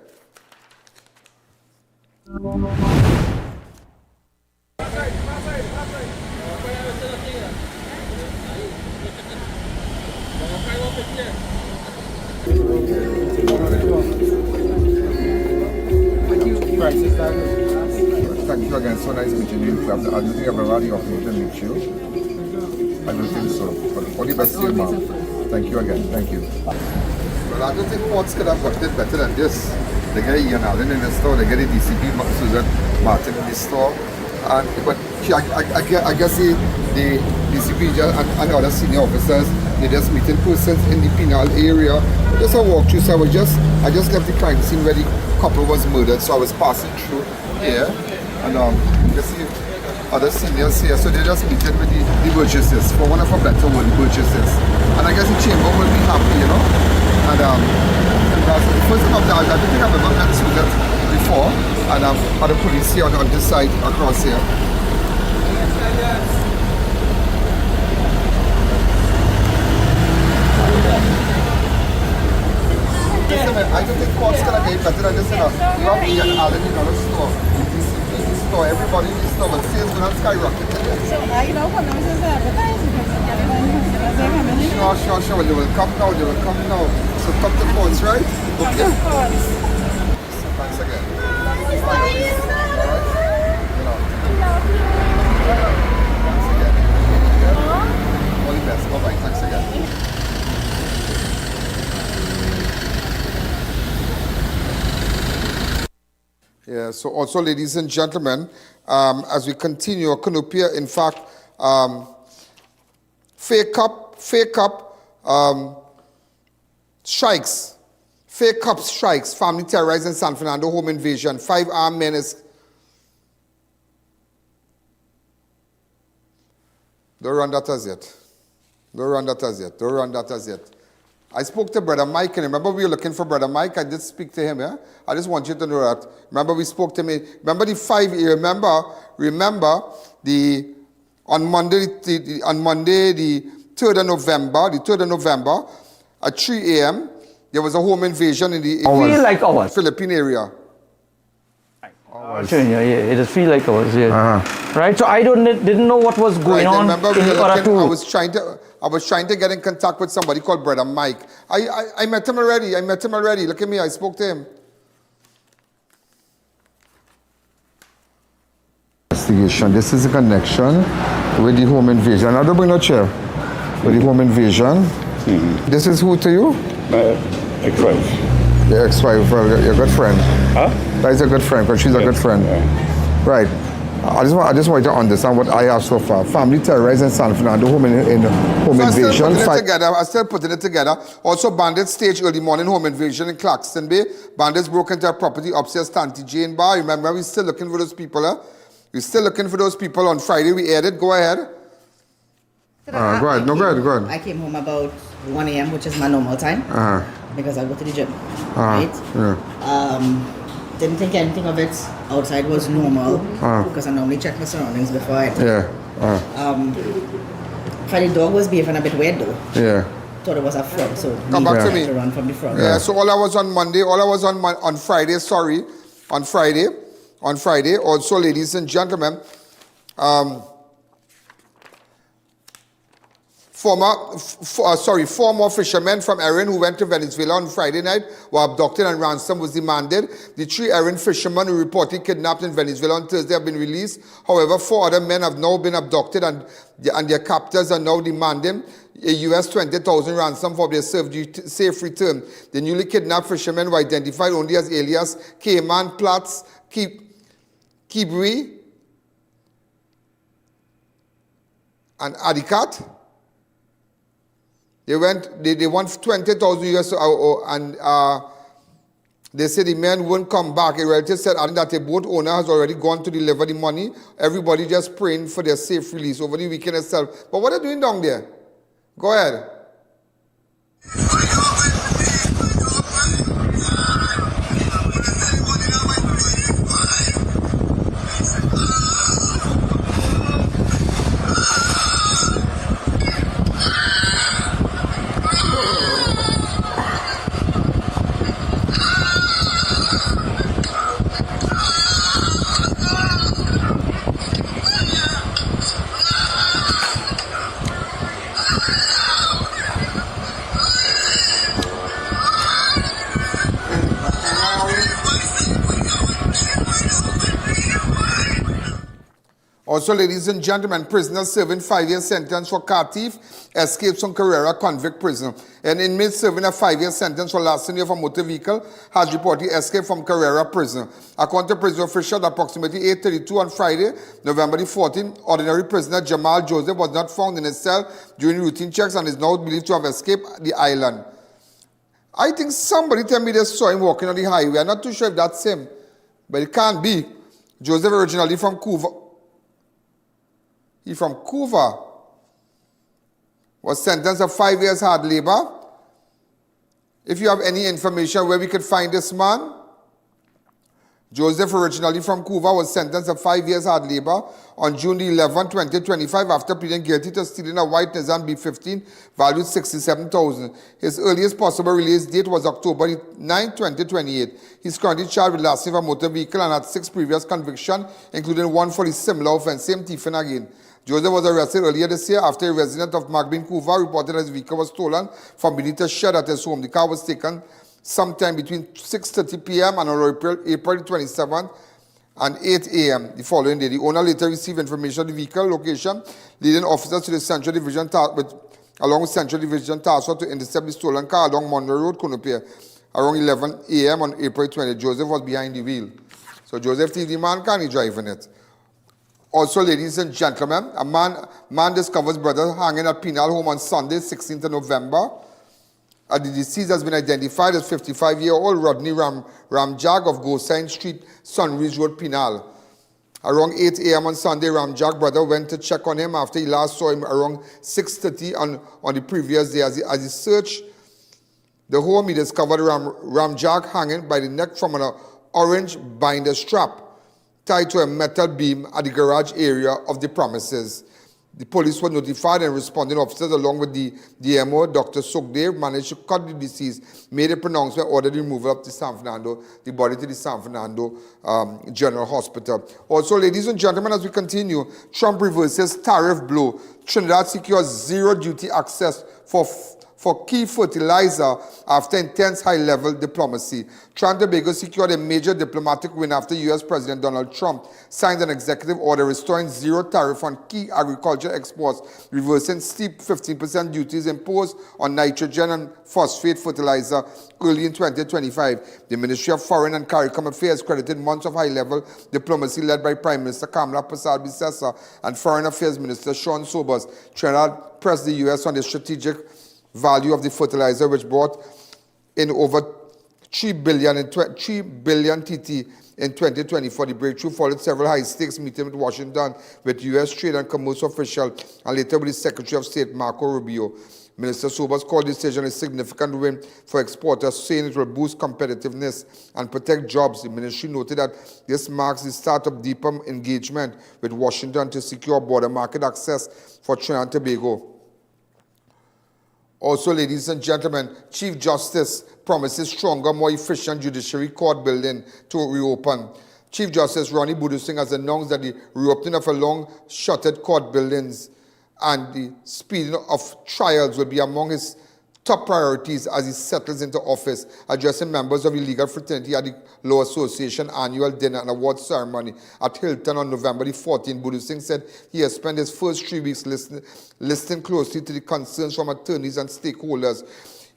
Thank you again, so nice meeting you. I don't think I've ever had the opportunity to meet you. I don't think so. But all the best to you, ma'am. Thank you again. Thank you. Well, I don't think courts could have gotten it better than this. They get I.A.N in the store, they get the DCP Suzette Martin in the store. But I guess the DCP and other senior officers, they just meeting persons in the penal area. Just a walk through, so I just left the crime scene where the couple was murdered, so I was passing through here. And you see other seniors here, so they just meeting with the Burgesses, for one of a better word, the Burgesses. And I guess the chamber will be happy, you know. And first of all, I don't think I've ever met Suzette before, and other police here on this side across here. Listen, I don't think courts can get better than this, you know. You have I.A.N in the store, the store, everybody in the store, but sales will not skyrocket. So, you know, when I was advertising, Sure, they will come now, So come to courts, right? Okay. Thanks again. All the best. Bye-bye. Thanks again. Yeah, so also, ladies and gentlemen, as we continue, Canopia, in fact, fake up strikes. Fake up strikes. Family terrorized in San Fernando, home invasion. 5 armed men is... Don't run that as yet. I spoke to Brother Mike, and remember we were looking for Brother Mike? I did speak to him, yeah? I just want you to know that. Remember we spoke to him. Remember the 5 year, remember the... On Monday, the 3rd of November, at 3 a.m., there was a home invasion in the Philippine area. It just feel like ours, yeah. Right? So I didn't know what was going on. Remember, I was trying to get in contact with somebody called Brother Mike. I met him already. Look at me, I spoke to him. Investigation. This is a connection with the home invasion. Now don't bring no chair. With the home invasion. Mm-hmm. This is who to you? Ex-wife. Your ex-wife, your good friend. Huh? That is a good friend, because she's a good friend. Yeah. Right. I just want you to understand what I have so far. Family terrorized in San Fernando, home invasion. I'm still putting it together. Also, bandits staged early morning home invasion in Claxton Bay. Bandits broke into a property upstairs, Tanti Jane Bar. Remember, we're still looking for those people, huh? We're still looking for those people. On Friday, we aired it. Go ahead. Go ahead. I came home about 1 a.m., which is my normal time, because I go to the gym, right? Yeah. Didn't think anything of it. Outside was normal, because I normally check my surroundings before I... The dog was behaving a bit weird though. Yeah. Thought it was a frog, so come back to me. To run from the frog. Yeah, so all I was on Monday, on Friday, on Friday, also, ladies and gentlemen, four more fishermen from I.A.N who went to Venezuela on Friday night were abducted and ransom was demanded. The 3 I.A.N fishermen who reported kidnapped in Venezuela on Thursday have been released. However, 4 other men have now been abducted and their captors are now demanding a US $20,000 ransom for their safe return. The newly kidnapped fishermen were identified only as alias Cayman, Platts, Kibri, and Adikat. They want 20,000 US and they said the men won't come back. A relative said that a boat owner has already gone to deliver the money. Everybody just praying for their safe release over the weekend itself. But what are they doing down there? Go ahead. Also, ladies and gentlemen, prisoner serving 5-year sentence for car thief escapes from Carrera convict prison. An inmate serving a 5-year sentence for larceny of a motor vehicle has reportedly escaped from Carrera prison. According to prison officials, at approximately 8:32 on Friday, November the 14th, ordinary prisoner Jamal Joseph was not found in his cell during routine checks and is now believed to have escaped the island. I think somebody tell me they saw him walking on the highway. I'm not too sure if that's him, but it can't be. Joseph originally from Cuba. He's from Cuba. Was sentenced to 5 years hard labor. If you have any information where we could find this man, Joseph, originally from Cuba, was sentenced to 5 years hard labor on June 11, 2025 after pleading guilty to stealing a white Nissan B15 valued $67,000. His earliest possible release date was October 9, 2028. He's currently charged with larceny of a motor vehicle and had 6 previous convictions, including one for the similar offense, same thieving again. Joseph was arrested earlier this year after a resident of Magbin, Cuba reported his vehicle was stolen from beneath a shed at his home. The car was taken sometime between 6:30 p.m. and on April 27th and 8 a.m. the following day. The owner later received information of the vehicle location, leading officers to the Central Division along with Central Division Task Force to intercept the stolen car along Monroe Road, Kunupia. Around 11 a.m. on April 20th, Joseph was behind the wheel. So Joseph the man, can he driving it? Also, ladies and gentlemen, a man discovers brother hanging at Penal home on Sunday, 16th of November. The deceased has been identified as 55-year-old Rodney Ramjag of Gosine Street, Sunridge Road, Penal. Around 8 a.m. on Sunday, Ramjag brother went to check on him after he last saw him around 6:30 on the previous day. As he searched the home, he discovered Ramjag hanging by the neck from an orange binder strap tied to a metal beam at the garage area of the premises. The police were notified and responding officers along with the DMO, Dr. Sukdev, managed to cut the deceased, made a pronouncement, ordered the removal of the body to the San Fernando General Hospital. Also, ladies and gentlemen, as we continue, Trump reverses tariff blow. Trinidad secures zero duty access for key fertilizer after intense high-level diplomacy. Trinidad and Tobago secured a major diplomatic win after U.S. President Donald Trump signed an executive order restoring zero tariff on key agricultural exports, reversing steep 15% duties imposed on nitrogen and phosphate fertilizer early in 2025. The Ministry of Foreign and CARICOM Affairs credited months of high-level diplomacy led by Prime Minister Kamala Persad-Bissessar and Foreign Affairs Minister Sean Sobers. Trinidad pressed the U.S. on the strategic value of the fertilizer, which brought in over 3 billion TT in 2024. The breakthrough followed several high-stakes meetings with Washington with U.S. trade and commerce officials and later with the Secretary of State, Marco Rubio. Minister Sobers called the decision a significant win for exporters, saying it will boost competitiveness and protect jobs. The ministry noted that this marks the start of deeper engagement with Washington to secure border market access for Trinidad and Tobago. Also, ladies and gentlemen, Chief Justice promises stronger, more efficient judiciary court building to reopen. Chief Justice Ronnie Budusing has announced that the reopening of a long-shuttered court buildings and the speeding of trials will be among his top priorities as he settles into office. Addressing members of the legal fraternity at the Law Association annual dinner and award ceremony at Hilton on November the 14th, Budusing said he has spent his first 3 weeks listening closely to the concerns from attorneys and stakeholders.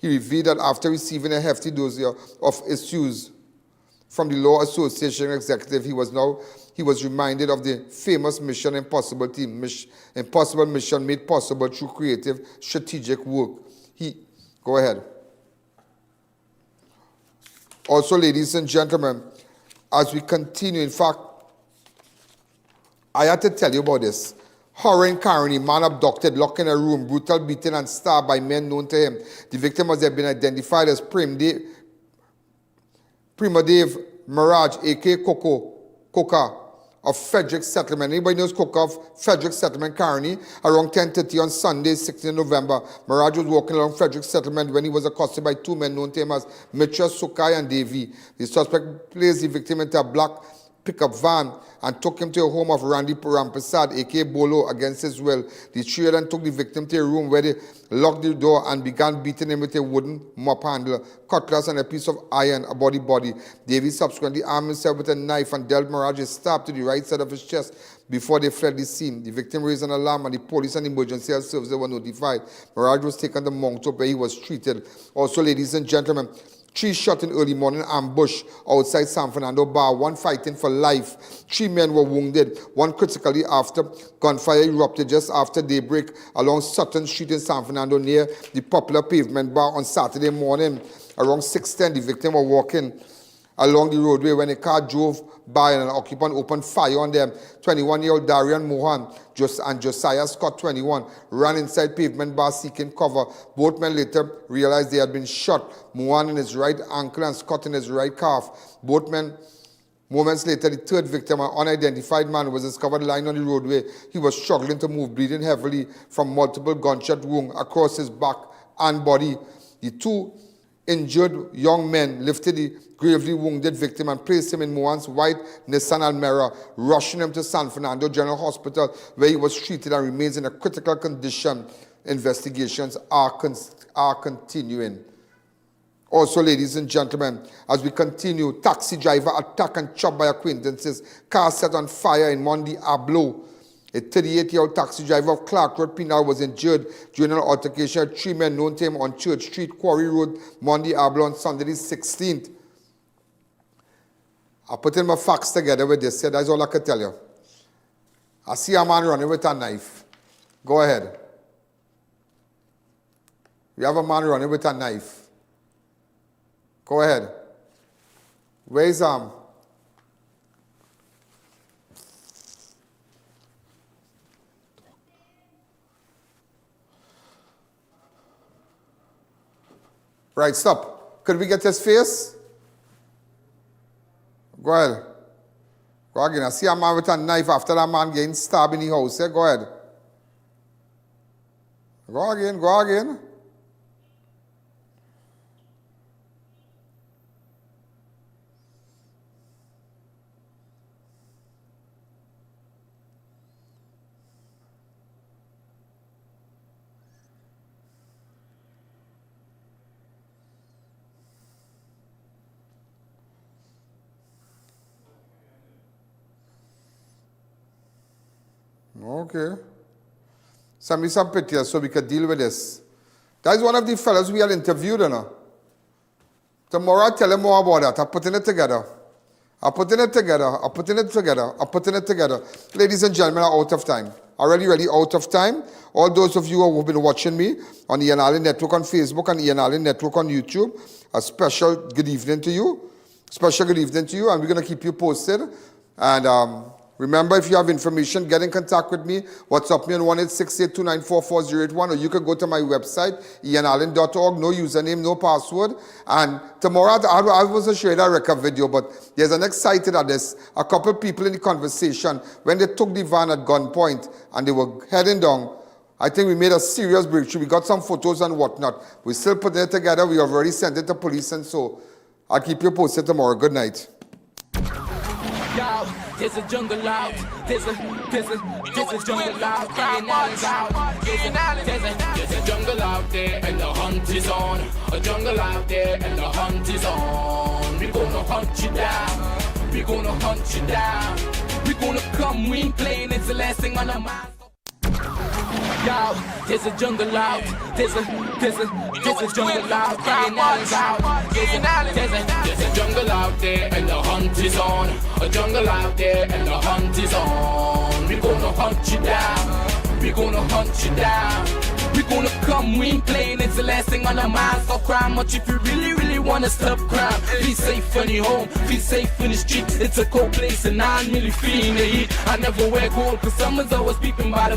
He revealed that after receiving a hefty dose of issues from the Law Association executive, he was reminded of the famous Mission Impossible team, Impossible Mission made possible through creative, strategic work. Go ahead. Also, ladies and gentlemen, as we continue, in fact, I had to tell you about this. Horror in Caroni, man abducted, locked in a room, brutal beaten and stabbed by men known to him. The victim has been identified as Primadev Maraj, a.k.a. Coca of Frederick Settlement. Anybody knows Coca of Frederick Settlement, Caroni? Around 10:30 on Sunday, 16 November, Maraj was walking along Frederick Settlement when he was accosted by 2 men known to him as Mitra Sukai and Devi. The suspect placed the victim into a black pickup van and took him to a home of Randy Rampasad, a.k.a. Bolo, against his will. The trio then took the victim to a room where they locked the door and began beating him with a wooden mop handle, cutlass, and a piece of iron about the body. Davy subsequently armed himself with a knife and dealt Maraj a stab to the right side of his chest before they fled the scene. The victim raised an alarm and the police and emergency health services were notified. Maraj was taken to Mount Hope where he was treated. Also, ladies and gentlemen, 3 shot in early morning ambush outside San Fernando Bar, 1 fighting for life. 3 men were wounded, 1 critically after gunfire erupted just after daybreak along Sutton Street in San Fernando near the popular pavement bar on Saturday morning. Around 6:10, the victim were walking along the roadway when a car drove by and an occupant opened fire on them. 21-year-old Darian Mohan and Josiah Scott, 21, ran inside pavement bar seeking cover. Both men later realized they had been shot, Mohan in his right ankle and Scott in his right calf. Both men, moments later, the third victim, an unidentified man, was discovered lying on the roadway. He was struggling to move, bleeding heavily from multiple gunshot wounds across his back and body. The 2 injured young men lifted the gravely wounded victim and placed him in Mohan's white Nissan Almera, rushing him to San Fernando General Hospital where he was treated and remains in a critical condition. Investigations are continuing. Also, ladies and gentlemen, as we continue, taxi driver attacked and chopped by acquaintances, car set on fire in Monday Ablo. A 38-year-old taxi driver of Clark Road, Penal, was injured during an altercation with 3 men known to him on Church Street, Quarry Road, Monday Ablo on Sunday the 16th. I put in my facts together with this. That's all I can tell you. I see a man running with a knife. Go ahead. We have a man running with a knife. Go ahead. Where is arm? Right, stop. Could we get his face? Go ahead. Go again. I see a man with a knife after that man getting stabbed in the house. Yeah, go ahead. Go again, go again. Okay. Send me some pictures so we can deal with this. That is one of the fellows we had interviewed, you know. Tomorrow I'll tell you more about that. I'm putting it together. Ladies and gentlemen, I'm out of time. Already out of time. All those of you who have been watching me on the I.A.N Network on Facebook and the I.A.N Network on YouTube, a special good evening to you. And we're going to keep you posted. And remember, if you have information, get in contact with me. WhatsApp me on 1-868-294-4081, or you can go to my website, ianalleyne.org. No username, no password. And tomorrow, I was going to show you that record video, but there's an excited at this. A couple people in the conversation, when they took the van at gunpoint and they were heading down, I think we made a serious breakthrough. We got some photos and whatnot. We're still putting it together. We have already sent it to police, and so I'll keep you posted tomorrow. Good night. There's a jungle out, there's a jungle out, there's a jungle out there and the hunt is on. A jungle out there and the hunt is on. We gonna hunt you down, we gonna hunt you down. We gonna come, we ain't playing, it's the last thing on our mind. Yo, there's a jungle out, there's a jungle out, there's a jungle out there and the hunt is on. A jungle out there and the hunt is on. We gonna hunt you down, we gonna hunt you down. We gonna come, we ain't playing, it's the last thing on our minds. Stop crime much if you really wanna stop crime. Be safe in your home, be safe in the street. It's a cold place and I'm really feeling the heat. I never wear gold cause someone's always peeping by the